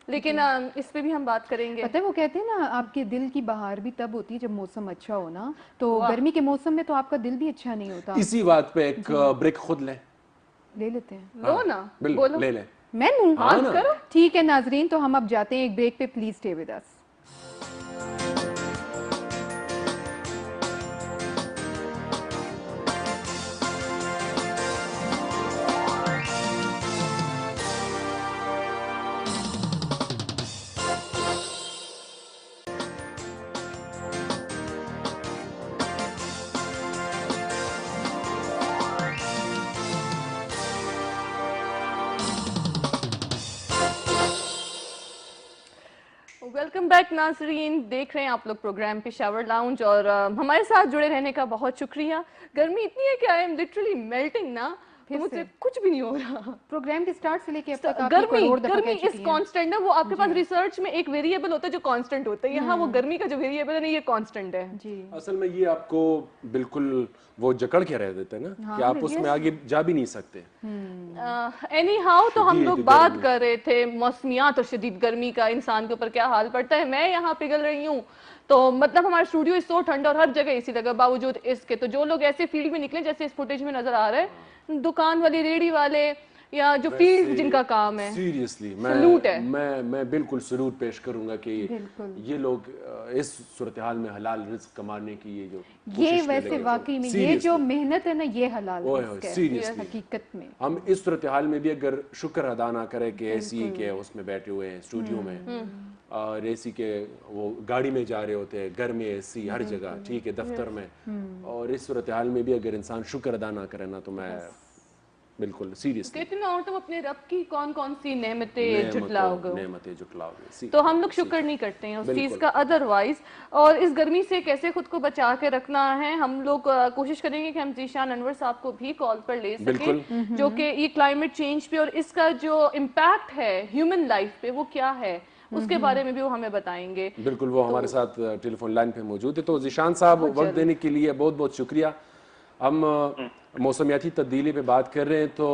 लेकिन इस पे भी हम बात करेंगे। पता है वो कहते हैं ना, आपके दिल की बहार भी तब होती है जब मौसम अच्छा हो ना, तो गर्मी के मौसम में तो आपका दिल भी अच्छा नहीं होता। इसी बात पे एक ब्रेक खुद ले लेते हैं। लो ना, बोलो ले मैं लूं? करो। ठीक है नाजरीन, तो हम अब जाते हैं एक ब्रेक पे, please stay with us. Welcome back नाजरीन, देख रहे हैं आप लोग प्रोग्राम पेशावर लाउंज और हमारे साथ जुड़े रहने का बहुत शुक्रिया। गर्मी इतनी है कि आई एम लिटरली मेल्टिंग ना, तो मुझसे कुछ भी नहीं हो रहा। प्रोग्राम के स्टार्ट से लेके अब तक आप गर्मी इस कांस्टेंट है, वो आपके पास रिसर्च में एक वेरिएबल होता है जो कांस्टेंट होता है, यहाँ वो गर्मी का जो वेरिएबल है ना ये कांस्टेंट है जी। असल में ये आपको बिल्कुल वो जकड़ के रह देते हैं ना कि आप उसमें आगे जा भी नहीं सकते। एनी हाउ, तो हम लोग बात कर रहे थे मौसमियात और शदीद गर्मी का इंसान के ऊपर क्या हाल पड़ता है। मैं यहाँ पिघल रही हूँ, तो मतलब हमारा स्टूडियो इस सो ठंडा और हर जगह एसी लगा, बावजूद इसके तो जो लोग ऐसे फील्ड में निकले जैसे इस फुटेज में नजर आ रहा है, दुकान वाले, रेडी वाले या जो फील्ड जिनका काम है, सीरियसली मैं बिल्कुल सलूट पेश करूंगा कि ये लोग इस सूरत हाल में हलाल रिज़्क कमाने की ये वैसे वाकई में ये जो मेहनत है ना ये हलाल रिज़्क है सीरियसली। हकीकत में हम इस सूरत हाल में भी अगर शुक्र अदा ना करें कि एसी के उसमें बैठे हुए हैं स्टूडियो में, और एसी के वो गाड़ी में जा रहे होते हैं, घर में एसी हर जगह, ठीक है, दफ्तर में, और इस सूरत हाल में भी अगर इंसान शुक्र अदा ना करे ना तो मैं बिल्कुल सीरियसली कहते ना, और तुम अपने रब की कौन कौन सी नेमतें जुटलाओगे, तो हम लोग शुक्र नहीं करते हैं उस चीज का अदरवाइज। और इस गर्मी से कैसे खुद को बचा के रखना है, हम लोग कोशिश करेंगे कि हम ज़ीशान अनवर साहब को भी कॉल पर ले सकें, जो कि ये क्लाइमेट चेंज पे और इसका जो इम्पैक्ट है ह्यूमन लाइफ पे वो क्या है उसके बारे में भी वो हमें बताएंगे। बिल्कुल, वो हमारे साथ टेलीफोन लाइन पे मौजूद है। तो ज़ीशान साहब, वक्त देने के लिए बहुत बहुत शुक्रिया। हम मौसमियाती तब्दीली पे बात कर रहे हैं, तो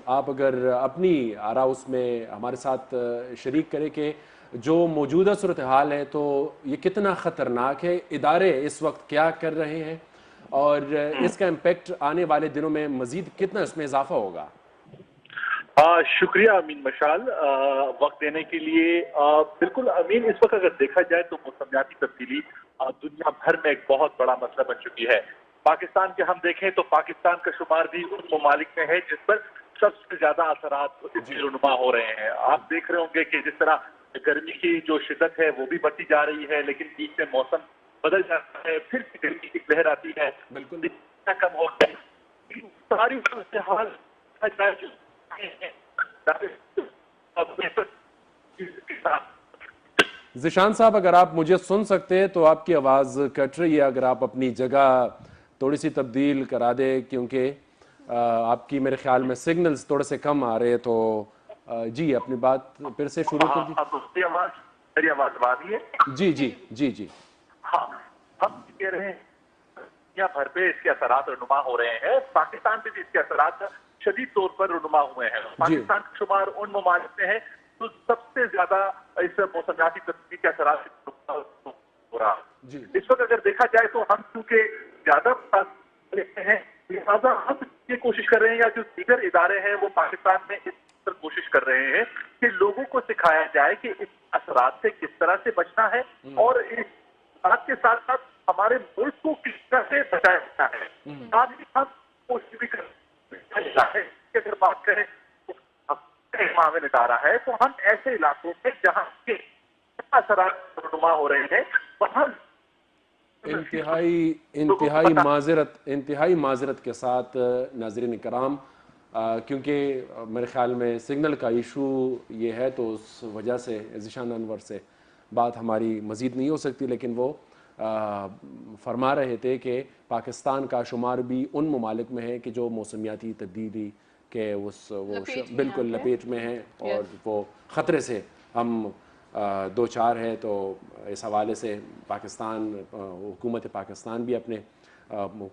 आप अगर अपनी आरा उसमें हमारे साथ शरीक करें कि जो मौजूदा सूरत हाल है तो ये कितना ख़तरनाक है, इदारे इस वक्त क्या कर रहे हैं और इसका इम्पेक्ट आने वाले दिनों में मज़ीद कितना इसमें इजाफा होगा। शुक्रिया अमीन मशाल वक्त देने के लिए। बिल्कुल अमीन, इस वक्त अगर देखा जाए तो मौसमियाती तब्दीली दुनिया भर में एक बहुत बड़ा मसला बन चुकी है। पाकिस्तान के हम देखें तो पाकिस्तान का शुमार भी उन ममालिक में है जिस पर सबसे ज्यादा असरात नुमा हो रहे हैं। आप देख रहे होंगे कि जिस तरह गर्मी की जो शिद्दत है वो भी बढ़ती जा रही है, लेकिन बीच में मौसम बदल जाता है, फिर गर्मी की लहर आती है, बिल्कुल कम हो गई, सारी हाल ज़ीशान साहब, अगर आप मुझे सुन सकते हैं तो आपकी आवाज़ कट रही है, अगर आप अपनी जगह थोड़ी सी तब्दील करा दे, क्योंकि आपकी मेरे ख्याल में सिग्नल्स थोड़े से कम आ रहे हैं। तो जी अपनी बात फिर से शुरू कर दीजिए। मेरी आवाज आ रही है? जी जी जी जी। हाँ, हम कह रहे हैं दुनिया भर पे इसके असरात रुनुमा हो रहे हैं, पाकिस्तान पे भी इसके असरात शदीद तौर पर रुनुमा हुए हैं। पाकिस्तान का शुमार उन ममालिक में है तो सबसे ज्यादा इस मौसमियाती तब्दीली के असरात हो रहा है। इस वक्त अगर देखा जाए तो हम चूंकि ज्यादा लेते हैं, लिहाजा हम ये कोशिश कर रहे हैं, या जो दीगर इदारे हैं वो पाकिस्तान में इस पर कोशिश कर रहे हैं कि लोगों को सिखाया जाए कि इस असरात से किस तरह से बचना है और इस बात के साथ साथ हमारे मुल्क को किस तरह से बचाया जाना है। साथ ही हम कोशिश भी कर रहे हैं कि अगर बात करें मामले इदारा है तो हम ऐसे इलाकों में जहाँ के असरात रुनुमा हो रहे हैं वहाँ इंतहाई माजरत के साथ नाज़रीन कराम, क्योंकि मेरे ख्याल में सिग्नल का इशू ये है तो उस वजह से ज़ीशान अनवर से बात हमारी मज़ीद नहीं हो सकती, लेकिन वो फरमा रहे थे कि पाकिस्तान का शुमार भी उन ममालिक में है कि जो मौसमियाती तब्दीली के बिल्कुल लपेट में है और वो ख़तरे से हम दो चार है। तो इस हवाले से पाकिस्तान, हुकूमत पाकिस्तान भी अपने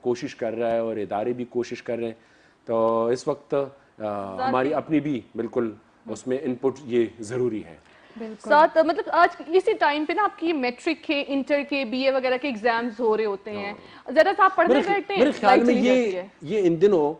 कोशिश कर रहा है और इदारे भी कोशिश कर रहे हैं। तो इस वक्त हमारी अपनी भी बिल्कुल उसमें इनपुट ये ज़रूरी है। साथ मतलब आज इसी टाइम पे ना आपकी मैट्रिक के, इंटर के, बीए वगैरह के एग्जाम्स हो रहे होते हैं, जरा सा आप पढ़ने बैठते हैं, मेरे ख्याल में ये इन दिनों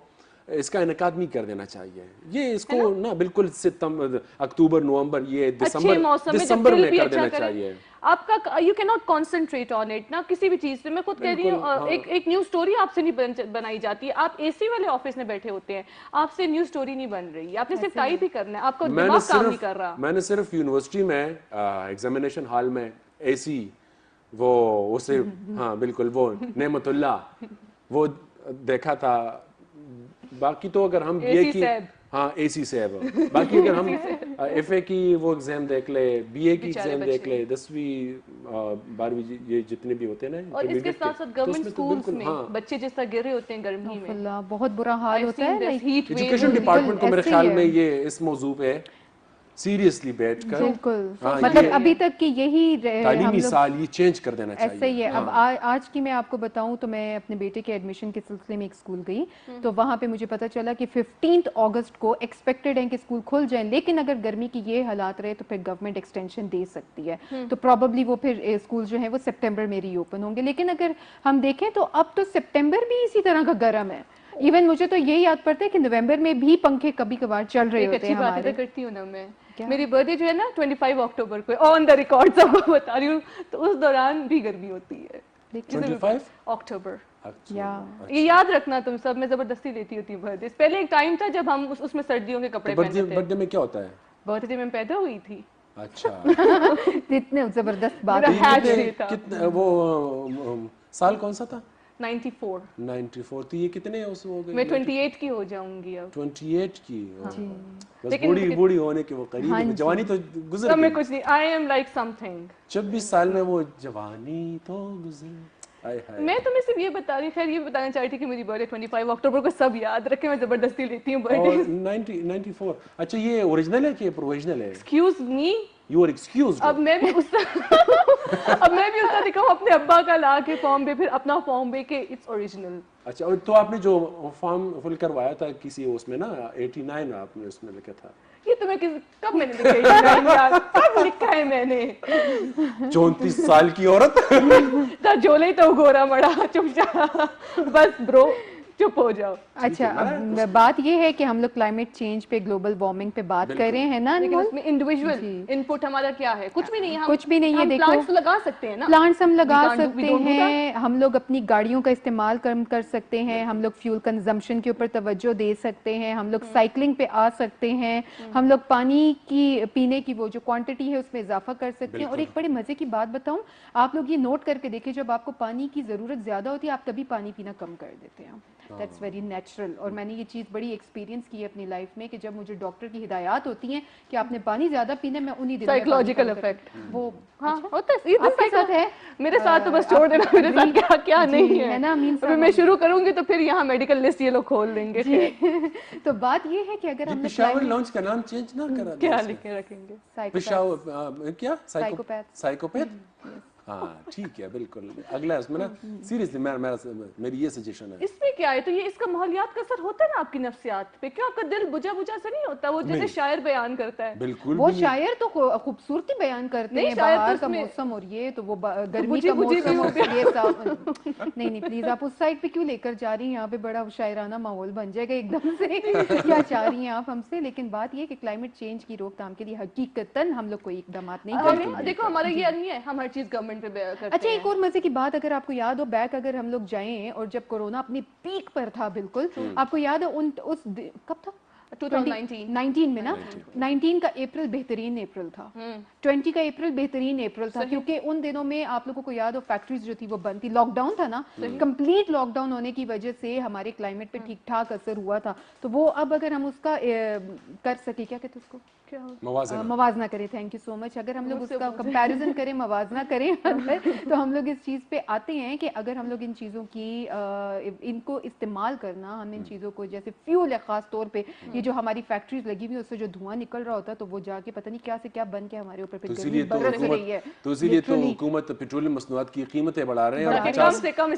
इसका इनकाद नहीं कर देना चाहिए। ये इसको ना बिल्कुल सितंबर, अक्टूबर, नवंबर, ये दिसंबर में कर देना चाहिए। आपका you can not concentrate on it ना किसी भी चीज पे। मैं खुद कह रही हूँ, एक न्यूज स्टोरी आपसे नहीं बनाई जाती है। आप एसी वाले ऑफिस में बैठे होते हैं, आपसे न्यूज स्टोरी नहीं बन रही है, आपने सिर्फ टाइप ही करना है, आपका दिमाग काम नहीं कर रहा। मैंने सिर्फ यूनिवर्सिटी में एग्जामिनेशन हॉल में एसी वो उसे हाँ बिल्कुल वो नेमतुल्ला वो देखा था। बाकी तो अगर हम बीए की हाँ AC से है वो। बाकी अगर हम FA की वो एग्जाम देख ले, BA की एग्जाम देख ले, 10वीं 12वीं ये जितने भी होते हैं ना, और इसके साथ साथ गवर्नमेंट स्कूल्स में बच्चे जिस तरह गिर रहे होते हैं गर्मी में, अल्लाह बहुत बुरा हाल होता है। एजुकेशन डिपार्टमेंट को मेरे ख्याल में ये इस मौजू पे सीरियसली बैठकर बिल्कुल, हाँ, मतलब अभी तक की यही तालीमी साल ये चेंज कर देना चाहिए। ऐसा ही है। अब आज की मैं आपको बताऊं तो मैं अपने बेटे के एडमिशन के सिलसिले में एक स्कूल गई, तो वहां पे मुझे पता चला कि 15 अगस्त को एक्सपेक्टेड है कि स्कूल खुल जाएं, लेकिन अगर गर्मी की ये हालात रहे तो फिर गवर्नमेंट एक्सटेंशन दे सकती है, तो प्रॉबली वो फिर स्कूल जो है वो सितंबर में रीओपन होंगे। लेकिन अगर हम देखें तो अब तो सितंबर भी इसी तरह का गर्म है। इवन मुझे तो ये याद पड़ता है कि नवंबर में भी पंखे कभी कभार चल रहे होते हैं हमारे। बात करती हूँ ना मैं, मेरी बर्थडे जो है ना 25 अक्टूबर को ऑन द रिकॉर्ड सबको बता रही हूँ, तो उस दौरान भी गर्मी होती है। 25 अक्टूबर, ये याद रखना तुम सब। मैं जबरदस्ती लेती होती हूँ बर्थडे। पहले एक टाइम था जब हम उसमें सर्दियों के कपड़े पहनते थे। बर्थडे में क्या होता है? बर्थडे में पैदा हुई थी। अच्छा इतने जबरदस्त बात कितने वो साल कौन सा था? 94। तो ये कितने उस हो गए? मैं 28 की हो जाऊंगी अब। 28 की बस बूढ़ी होने के वो करीब है। जवानी तो गुजर गई। मैं कुछ नहीं, आई एम लाइक समथिंग। 26 साल में वो जवानी तो गुजर। मैं तुम्हें सिर्फ ये बता रही, खैर ये बताना चाह रही थी कि मेरी बर्थडे 25 अक्टूबर को सब याद रखे, मैं जबरदस्ती लेती हूँ बर्थडे। 94। अच्छा ये ओरिजिनल है कि प्रोविजनल है? Excuse me, you are excused. अब मैं भी उस अब मैं भी उसका दिखाऊं अपने अब्बा का ला के फॉर्म पे, फिर अपना फॉर्म पे के इट्स ओरिजिनल। अच्छा तो आपने जो फॉर्म फिल करवाया था किसी उसमें ना 89 आपने उसमें लिखा था। ये तुम्हें कब मैंने लिखा? कब लिखा है मैंने? 34 साल की औरत जोले तो गोरा मड़ा, चुप जा बस ब्रो, चुप हो जाओ। अच्छा अब बात ये है कि हम लोग क्लाइमेट चेंज पे, ग्लोबल वार्मिंग पे बात कर रहे हैं ना, लेकिन उसमें इंडिविजुअल इनपुट हमारा क्या है? कुछ भी नहीं है। कुछ भी नहीं है। देखो प्लांट्स लगा सकते हैं ना, प्लांट्स हम लगा सकते हैं, हम लोग अपनी गाड़ियों का इस्तेमाल कम कर सकते हैं, हम लोग फ्यूल कंजम्पशन के ऊपर तवज्जो दे सकते हैं, हम लोग साइकिलिंग पे आ सकते हैं, हम लोग पानी की पीने की वो जो क्वांटिटी है उसमें इजाफा कर सकते हैं। और एक बड़ी मजे की बात बताऊं, आप लोग ये नोट करके देखिए, जब आपको पानी की जरूरत ज्यादा होती है आप तभी पानी पीना कम कर देते हैं। That's very natural. और मैंने ये चीज़ बड़ी एक्सपीरियंस की है अपनी लाइफ में कि जब मुझे डॉक्टर की हिदायत होती हैं कि आपने पानी ज्यादा पीना, मैं उन्हीं दिनों साइकोलॉजिकल इफेक्ट वो हाँ होता है। आपके साथ है? मेरे साथ तो बस छोड़ देना, मेरे साथ क्या क्या नहीं है ना। अभी मैं शुरू करूंगी तो फिर यहाँ मेडिकल लिस्ट ये लोग खोल देंगे। तो बात ये है कि अगर हम पेशावर लाउंज का नाम चेंज ना करा, क्या लिखे रखेंगे? पेशावर क्या? साइकोपैथ। हाँ ठीक है, बिल्कुल। अगला इसमें ना सीरियसली मेरी ये सजेशन है। इसमें क्या है, तो ये इसका माहौलियात का असर होता है ना आपकी नफ्सियात पे। क्यों आपका दिल बुझा बुझा से नहीं होता? वो जैसे शायर बयान करता है। बिल्कुल वो शायर तो खूबसूरती बयान करते हैं, बाहर का मौसम और ये तो वो गर्मी का मौसम और ये नहीं प्लीज आप उस साइड पे क्यों लेकर जा रही हैं? यहाँ पे बड़ा शायराना माहौल बन जाएगा एकदम से। क्या चाह रही हैं आप हमसे? लेकिन बात ये कि क्लाइमेट चेंज की रोकथाम के लिए हकीकतन हम लोग कोई इकदाम नहीं कर रहे। देखो हमारा ये नहीं है, हम हर चीज गवर्नमेंट पे करते हैं। अच्छा एक और मजे की बात, अगर आपको याद हो बैक अगर हम लोग जाएं और जब कोरोना अपनी पीक पर था बिल्कुल, आपको याद है कब था? 2019 में ना, 19 का अप्रैल बेहतरीन अप्रैल था, 20 का अप्रैल बेहतरीन अप्रैल था, क्योंकि उन दिनों में आप लोगों को याद हो फैक्ट्रीज जो थी वो बंद थी, लॉकडाउन था ना, कंप्लीट लॉकडाउन होने की वजह से हमारे क्लाइमेट पे ठीक ठाक असर हुआ था। तो वो अब अगर हम उसका कर सके, क्या कहते उसको, मवाजना करें, थैंक यू सो मच, अगर हम लोग उसका कंपैरिजन करें, मवाजना करें तो हम लोग इस चीज़ पे आते हैं कि अगर हम लोग इन चीज़ों की इनको इस्तेमाल करना, हम इन चीज़ों को जैसे फ्यूल है ख़ास तौर पे, ये जो हमारी फैक्ट्रीज लगी हुई उससे जो धुआं निकल रहा होता है तो वो जाके पता नहीं क्या से क्या बन के हमारे ऊपर बरस रही है। तो इसीलिए तो हुकूमत पेट्रोलियम मसनूआत की कीमतें बढ़ा रहे हैं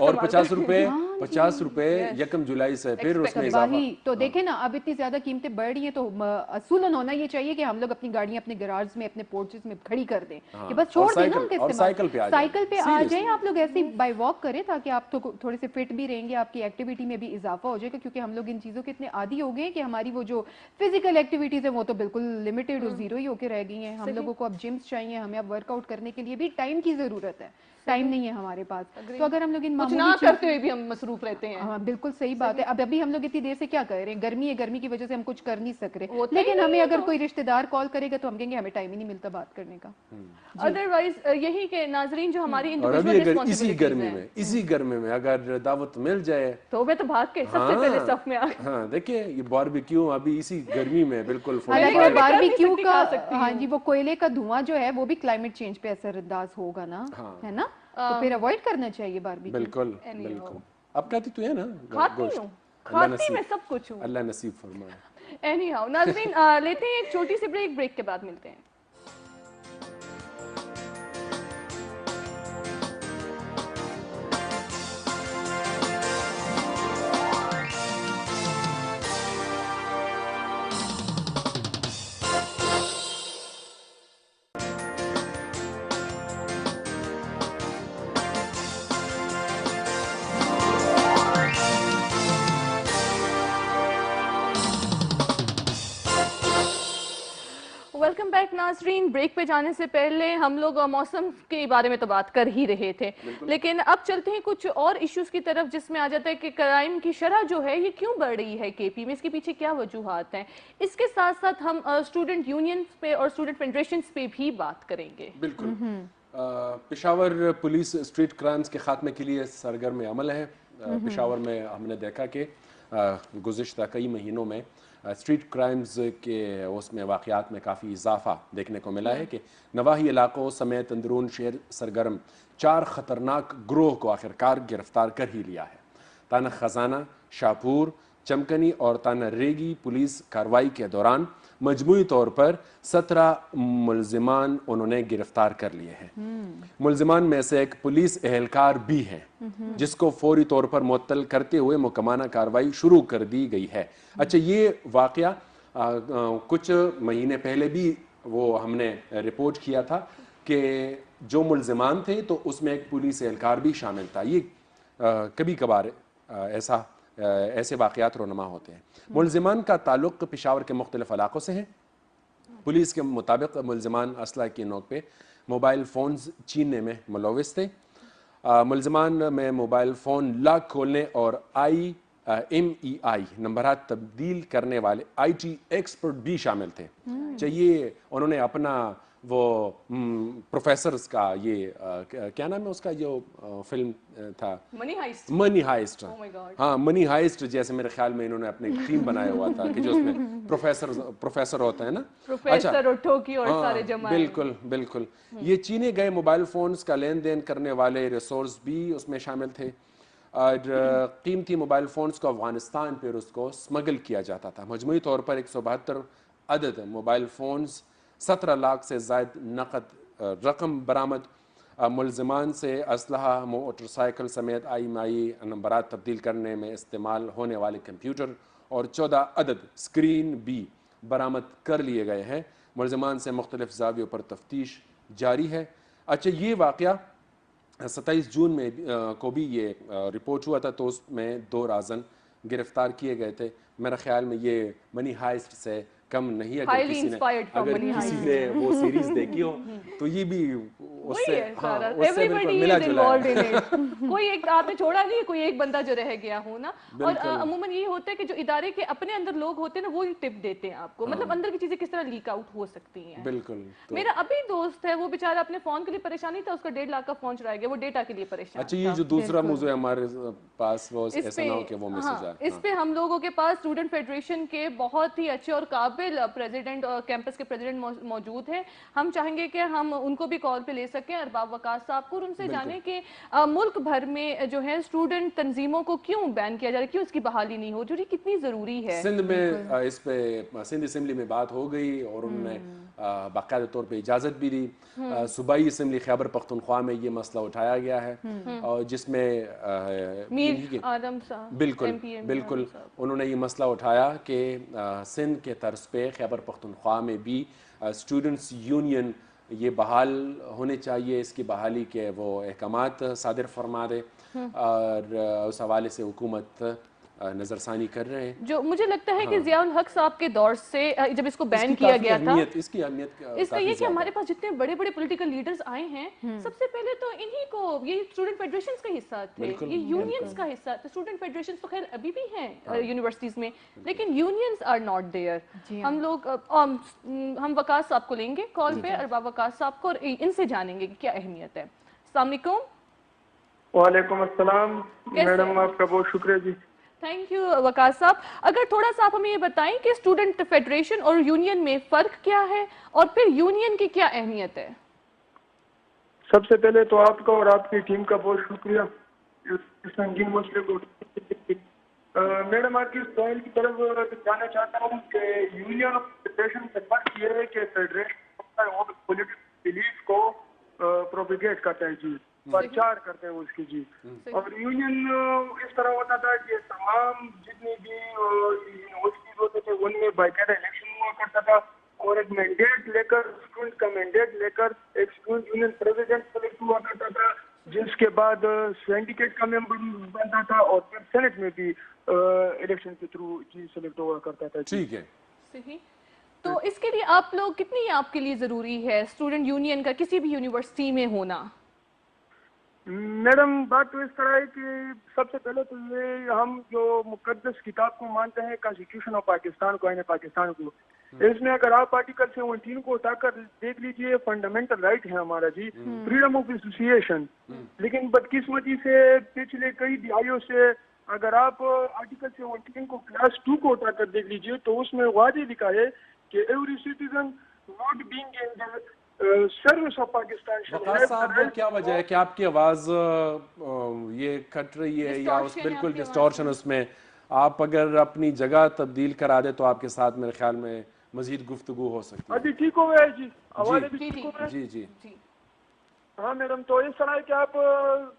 और 50 रुपए 1 जुलाई से फिर उसमें इजाफा। तो देखें ना, अब इतनी ज्यादा कीमतें बढ़ रही है तो असूलन होना ये चाहिए कि हम लोग अपनी गाड़ियां अपने गैराज में, अपने पोर्चेस में खड़ी कर दें कि बस छोड़ दें ना उनके साइकिल पे आ जाएं आप लोग, ऐसे बाय वॉक करें ताकि आप तो थोड़े से फिट भी रहेंगे, आपकी एक्टिविटी में भी इजाफा हो जाएगा, क्योंकि हम लोग इन चीजों के इतने आदी हो गए कि हमारी वो जो फिजिकल एक्टिविटीज है वो तो बिल्कुल लिमिटेड और जीरो ही होके रह गई हैं। हम लोगों को अब जिम्स चाहिए, हमें अब वर्कआउट करने के लिए भी टाइम की जरूरत है, टाइम नहीं है हमारे पास। तो अगर हम लोग इन मामूली करते हुए भी हम मसरूफ रहते हैं। हाँ बिल्कुल सही बात है। अब अभी हम लोग इतनी देर से क्या कर रहे हैं, गर्मी है, गर्मी की वजह से हम कुछ कर नहीं सक रहे, लेकिन हमें अगर कोई रिश्तेदार कॉल करेगा तो हम कहेंगे हमें टाइम ही नहीं मिलता बात करने का। अदरवाइज यही के नाजरीन जो हमारी इसी गर्मी में अगर दावत मिल जाए तो मैं तो भाग के सबसे पहले सफ में आ। हाँ देखिए ये बारबेक्यू अभी इसी गर्मी में बिल्कुल हालांकि वो बारबेक्यू का, हाँ जी, वो कोयले का धुआं जो है वो भी क्लाइमेट चेंज पे असरअंदाज होगा ना, है ना, तो फिर अवॉइड करना चाहिए बारबेक्यू। बिल्कुल बिल्कुल। अब खाती तो है ना खाती मैं सब कुछ हूँ, अल्लाह नसीब फरमाए। एनी हाउ नाज़रीन, लेते हैं एक छोटी सी ब्रेक, ब्रेक के बाद मिलते हैं। वेलकम बैक नाजरीन। ब्रेक पे जाने से पहले हम लोग मौसम के बारे में तो बात कर ही रहे थे, लेकिन अब चलते हैं कुछ और इश्यूज की तरफ, जिसमें आ जाता है कि क्राइम की शरह जो है ये क्यों बढ़ रही है केपी में, इसके पीछे क्या वजूहात हैं। इसके साथ साथ हम स्टूडेंट यूनियंस पे और स्टूडेंट फेडरेशन पे भी बात करेंगे। बिल्कुल। पेशावर पुलिस स्ट्रीट क्राइम्स के खात्मे के लिए सरगर्म अमल है। पेशावर में हमने देखा कि गुज़िश्ता कई महीनों में स्ट्रीट क्राइम्स के उसमें वाक़यात में काफ़ी इजाफा देखने को मिला है कि नवाही इलाकों समेत अंदरून शहर सरगर्म 4 ख़तरनाक ग्रोह को आखिरकार गिरफ्तार कर ही लिया है। ताना खजाना, शाहपुर, चमकनी और ताना रेगी पुलिस कार्रवाई के दौरान मजमूई तौर पर 17 मुलजिमान उन्होंने गिरफ्तार कर लिए हैं। मुलजिमान में से एक पुलिस एहलकार भी है, जिसको फौरी तौर पर मुअत्तल करते हुए मुकम्मना कार्रवाई शुरू कर दी गई है। अच्छा, ये वाक़या कुछ महीने पहले भी वो हमने रिपोर्ट किया था कि जो मुलजिमान थे तो उसमें एक पुलिस एहलकार भी शामिल था। ये कभी कभार ऐसे वाक़यात रोनमा होते हैं। मुलजिमान का ताल्लुक़ पेशावर के मुख्तलिफ इलाक़ों से है। पुलिस के मुताबिक मुलजिमान असला की नोक पे मोबाइल फ़ोन्स छीनने में मुलव्विस थे। मुलजिमान में मोबाइल फ़ोन लॉक खोलने और IMEI नंबरात तब्दील करने वाले IT एक्सपर्ट भी शामिल थे। चाहिए उन्होंने अपना वो प्रोफेसर्स का ये क्या नाम है उसका जो फिल्म था, मनी हाइस्ट। हाँ, मनी हाइस्ट जैसे मेरे ख्याल में इन्होंने अपने टीम बनाया हुआ था कि जो उसमें प्रोफेसर होते हैं ना, प्रोफेसर और ठोकी और सारे जमाए। बिल्कुल बिल्कुल। ये चीने गए मोबाइल फोन्स का लेन देन करने वाले रिसोर्स भी उसमें शामिल थे और कीमती मोबाइल फोन्स को अफगानिस्तान पर उसको स्मगल किया जाता था। मजमूई तौर पर 172 अदद मोबाइल फोन्स, 17 लाख से ज़ायद नकद रकम बरामद। मुलजिमान से असलहा, मोटरसाइकिल समेत IMEI नंबरात तब्दील करने में इस्तेमाल होने वाले कंप्यूटर और 14 अदद स्क्रीन भी बरामद कर लिए गए हैं। मुलजिमान से मुख्तलिफ ज़ावियों पर तफ्तीश जारी है। अच्छा, ये वाक़या 27 जून में को भी ये रिपोर्ट हुआ था, तो उसमें 2 राज़न गिरफ्तार किए गए थे। मेरा ख्याल में ये मनी हाइस्ट से कम नहीं। अगर किसी ने वो सीरीज देखी हो तो ये भी उससे बिल्कुल मिला जुला है। कोई एक आपने छोड़ा नहीं, कोई एक बंदा जो रह गया हो ना। और अमूमन ये होता है कि जो इदारे के अपने अंदर लोग होते हैं ना, वो ही टिप देते हैं आपको, मतलब अंदर की चीजें किस तरह लीक आउट हो सकती हैं। बिल्कुल। मेरा अभी दोस्त है, वो बेचारा अपने फोन के लिए परेशानी था, उसका 1.5 लाख का फोन चुराया गया, वो डेटा के लिए परेशान। अच्छा, ये जो दूसरा मौजूद है हमारे पास, वो ऐसा ना हो कि वो मैसेज आए। इस पे हम लोगों के पास स्टूडेंट फेडरेशन के बहुत ही अच्छे और काबिल प्रेसिडेंट और कैंपस के प्रेसिडेंट मौजूद हैं। हम चाहेंगे कि हम उनको भी कॉल पे ले सकें, अरबाब वकास साहब को, और उनसे जाने कि मुल्क भर में जो है स्टूडेंट तंजीमों को क्यों बैन किया जा रहा है, क्यों इसकी बहाली नहीं हो रही, कितनी जरूरी है। सिंध में इस पे सिंध असेंबली में बात हो गई और उन्होंने बाकायदा तौर पे इजाज़त भी दी। सूबाई असेंबली खैबर पख्तूनख्वा में ये मसला उठाया गया है और जिसमें बिल्कुल बिल्कुल उन्होंने ये मसला उठाया कि सिंध के तर्ज पे खैबर पख्तूनख्वा में भी स्टूडेंट्स यूनियन ये बहाल होने चाहिए, इसकी बहाली के वो अहकामात सादिर फरमा दे और उस हवाले से हुकूमत नजरसानी कर रहे हैं। जो मुझे लगता है कि ज़ियाउल हक साहब के दौर से जब इसको बैन किया गया था, इसकी अहमियत इसका ये कि हमारे पास जितने बड़े बड़े पॉलिटिकल लीडर्स आए हैं, सबसे पहले तो इन्हीं को, ये स्टूडेंट फेडरेशंस का हिस्सा थे, ये यूनियंस का हिस्सा थे। स्टूडेंट फेडरेशंस तो खैर अभी भी हैं यूनिवर्सिटीज में, लेकिन यूनियंस आर नॉट देयर। हम लोग हम वकास साहब को लेंगे कॉल पे, अरबाब वकास साहब को, और इनसे जानेंगे कि क्या अहमियत है। अस्सलाम वालेकुम। वालेकुम अस्सलाम मैडम, आपका बहुत शुक्रिया जी। थैंक यू वकास साहब। अगर थोड़ा सा आप हमें ये बताएं कि स्टूडेंट फेडरेशन और यूनियन में फ़र्क क्या है और फिर यूनियन की क्या अहमियत है? सबसे पहले तो आपका और आपकी टीम का बहुत शुक्रिया इस संगीन मसले को। मैडम आपकी सवाल की तरफ जाना चाहता हूँ कि यूनियन और फेडरेशन का फर्क ये है कि फेडरेशन पॉलिटिकल बिलीफ को प्रोपिगेट करता है जी, प्रचार करते हैं उसकी जी, और यूनियन इस तरह होता था कि तमाम जितने भी यूनिवर्सिटीज होते थे उनमें बाकायदा इलेक्शन हुआ करता था और एक मैंडेट लेकर स्टूडेंट का मैंडेट लेकर एक स्टूडेंट यूनियन प्रेसिडेंट सेलेक्ट हुआ करता था, जिसके बाद सिंडिकेट का मेंबर बनता था और फिर सेनेट में भी इलेक्शन के थ्रू जी सेलेक्ट हुआ करता था। ठीक है, सही। तो इसके लिए आप लोग कितनी आपके लिए ज़रूरी है स्टूडेंट यूनियन का किसी भी यूनिवर्सिटी में होना? मैडम बात तो इस तरह है कि सबसे पहले तो ये हम जो मुकद्दस किताब को मानते हैं कॉन्स्टिट्यूशन ऑफ पाकिस्तान को, आईन पाकिस्तान को, इसमें अगर आप आर्टिकल 17 को उठाकर देख लीजिए फंडामेंटल राइट है हमारा जी, फ्रीडम ऑफ एसोसिएशन। लेकिन बदकिस्मती से पिछले कई दिहाइयों से अगर आप आर्टिकल 17 को क्लास 2 को उठाकर देख लीजिए तो उसमें वादे लिखा है कि every citizen not being in the service of Pakistan. Waqas साहब, क्या वजह है कि आपकी आवाज ये कट रही है या उस बिल्कुल डिस्टॉर्शन उसमें? आप अगर अपनी जगह तब्दील करा दे तो आपके साथ मेरे ख्याल में मजीद गुफ्तगू हो सकती है। अभी ठीक हो गया है जी, आवाज अभी ठीक हो गया है? जी जी। हाँ मैडम, तो इस तरह है कि आप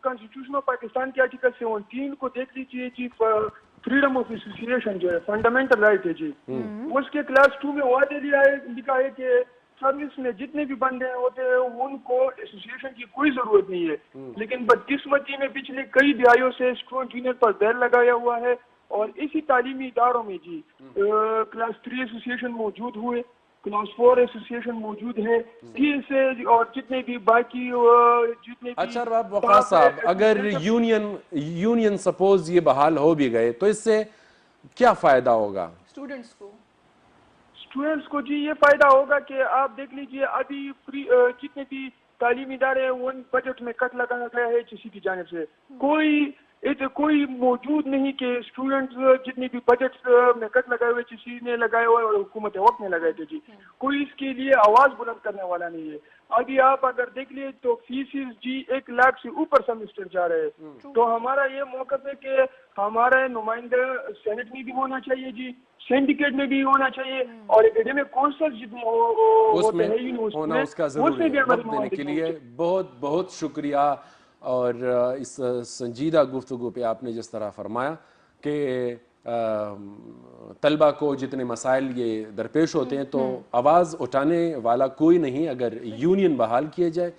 कॉन्स्टिट्यूशन ऑफ पाकिस्तान के आर्टिकल 17 को देख लीजिए जी, फ्रीडम ऑफ एसोसिएशन जो है फंडामेंटल राइट है जी, उसके क्लास 2 में वादे लिखा है कि सर्विस में जितने भी बंदे होते हैं उनको एसोसिएशन की कोई जरूरत नहीं है। लेकिन बदकिस्मती में पिछले कई दिहाइयों से स्टूडेंट यूनियन पर बैन लगाया हुआ है और इसी तालीमी इदारों में जी क्लास 3 एसोसिएशन मौजूद हुए, क्लास 4 एसोसिएशन मौजूद है, से और जितने भी बाकी जितने भी। अच्छा वकास साहब, अगर यूनियन सपोज ये बहाल हो भी गए तो इससे क्या फायदा होगा स्टूडेंट्स को जी? ये फायदा होगा कि आप देख लीजिए अभी जितने भी तालीमी इदारे हैं उन बजट में कट लगाया गया है किसी की जानिब से, कोई मौजूद नहीं कि स्टूडेंट्स जितने भी बजट में कट लगाए हुए किसी ने लगाए हुए और हुकूमत वक्त ने लगाए थे जी, कोई इसके लिए आवाज बुलंद करने वाला नहीं है। अभी आप अगर देख लिए तो फीसिस जी 1 लाख से ऊपर सेमेस्टर जा रहे हैं। तो हमारा ये मौक़िफ़ है कि हमारे नुमाइंदे सेनेट में भी होना चाहिए जी, सिंडिकेट में भी होना चाहिए और एकेडमिक काउंसिल जितने उसमें होना उसका जरूरी है। वक्त देने के लिए बहुत बहुत शुक्रिया। और इस संजीदा गुफ्तगू पे आपने जिस तरह फरमाया कि तलबा को जितने मसाइल ये दरपेश होते हैं तो आवाज़ उठाने वाला कोई नहीं, अगर यूनियन बहाल किए जाए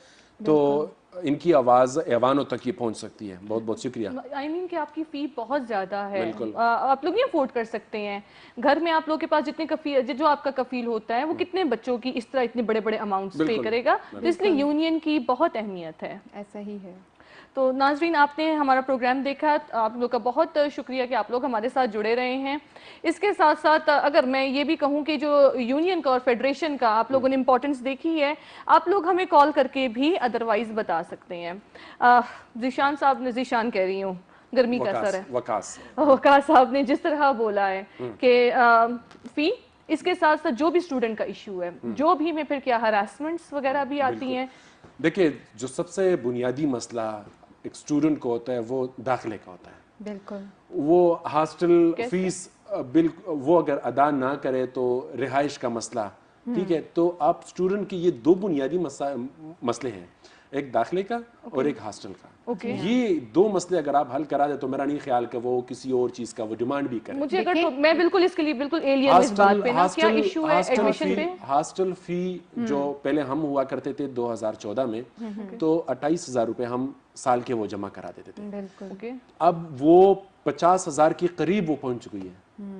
तो इनकी आवाज़ ऐवानों तक ही पहुंच सकती है। बहुत बहुत शुक्रिया। I mean कि आपकी फ़ी बहुत ज़्यादा है, आप लोग नहीं अफोर्ड कर सकते हैं। घर में आप लोगों के पास जितने कफील जो आपका कफील होता है वो कितने बच्चों की इस तरह इतने बड़े बड़े अमाउंट्स पे करेगा, तो इसलिए यूनियन की बहुत अहमियत है। ऐसा ही है। तो नाजरीन, आपने हमारा प्रोग्राम देखा, आप लोग का बहुत शुक्रिया कि आप लोग हमारे साथ जुड़े रहे हैं। इसके साथ साथ अगर मैं ये भी कहूँ कि जो यूनियन का और फेडरेशन का आप लोगों ने इम्पोर्टेंस देखी है, आप लोग हमें कॉल करके भी अदरवाइज बता सकते हैं। ज़ीशान साहब ने, ज़ीशान कह रही हूँ, गर्मी का असर है, वकास साहब ने जिस तरह बोला है कि फ़ी, इसके साथ साथ जो भी स्टूडेंट का इशू है, जो भी में फिर क्या हरासमेंट्स वगैरह भी आती हैं। देखिए, जो सबसे बुनियादी मसला एक स्टूडेंट को होता है वो दाखिले का होता है। बिल्कुल। वो हॉस्टल फीस बिल्कुल वो अगर अदा ना करे तो रिहाइश का मसला, ठीक है। तो आप स्टूडेंट के ये 2 बुनियादी मसले हैं, एक दाखिले का और एक हॉस्टल का। ये 2 मसले अगर आप हल करा दे तो मेरा नहीं ख्याल कि वो किसी और चीज का वो डिमांड भी करे। मुझे अगर तो मैं बिल्कुल इसके लिए बिल्कुल एलियन इस बात पे ना, क्या इशू है एडमिशन पे? हॉस्टल फी जो पहले हम हुआ करते थे 2014 में, तो 28,000 रुपए हम साल के वो जमा करा देते थे। बिल्कुल। अब वो 50,000 के करीब वो पहुंच चुकी है।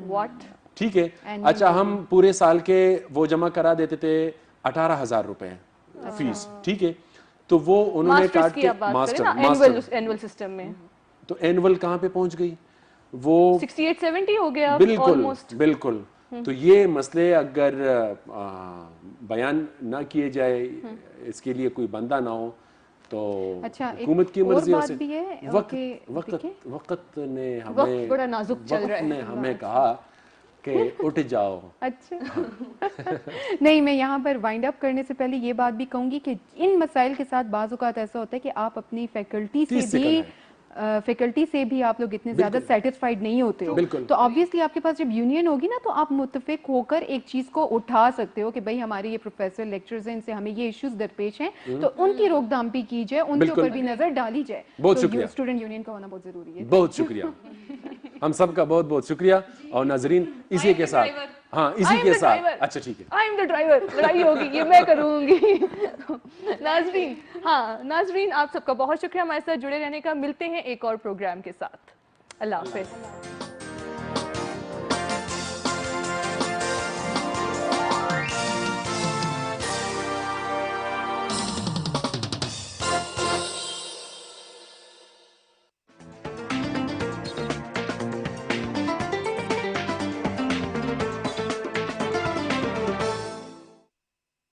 व्हाट? ठीक है। अच्छा, हम पूरे साल के वो जमा करा देते थे 18,000 रुपए फीस, ठीक है। तो वो उन्होंने काट के मास्टर एनुअल सिस्टम में, तो एनुअल कहाँ पे पहुंच गई? वो 68-70 हो गया बिल्कुल। तो ये मसले अगर बयान ना किए जाए, इसके लिए कोई बंदा ना हो, تو اچھا، ایک حکومت کی اور مرضیوں بات سے بھی ہے وقت نے وقت بڑا نازک چل رہا ہے. وقت نے ہمیں کہا کہ اٹھ جاؤ. اچھا نہیں، میں یہاں پر وائنڈ اپ کرنے سے پہلے یہ بات بھی کہوں گی کہ ان مسائل کے ساتھ بعض اوقات ایسا ہوتا ہے کہ آپ اپنی فیکلٹی سے بھی آپ لوگ اتنے زیادہ سیٹسفائیڈ نہیں ہوتے ہو، تو آبویسلی آپ کے پاس جب یونین ہوگی نا تو آپ متفق ہو کر ایک چیز کو اٹھا سکتے ہو کہ بھائی ہمارے یہ پروفیسر لیکچرز ہیں، ان سے ہمیں یہ ایشوز درپیش ہیں، تو ان کی روک تھام بھی کی جائے، ان کے اوپر بھی نظر ڈالی جائے. بہت شکریہ. اسٹوڈنٹ یونین کا ہونا بہت ضروری ہے. بہت شکریہ، ہم سب کا بہت بہت شکریہ. اور ناظرین اسی کے ساتھ اسی کے ساتھ اچھا ٹھیک ہے، آئی ایم دا ڈرائیور، لڑائی ہوگی یہ میں کروں گی. ناظرین آپ سب کا بہت شکریہ ہمارے ساتھ جڑے رہنے کا. ملتے ہیں ایک اور پروگرام کے ساتھ. اللہ حافظ.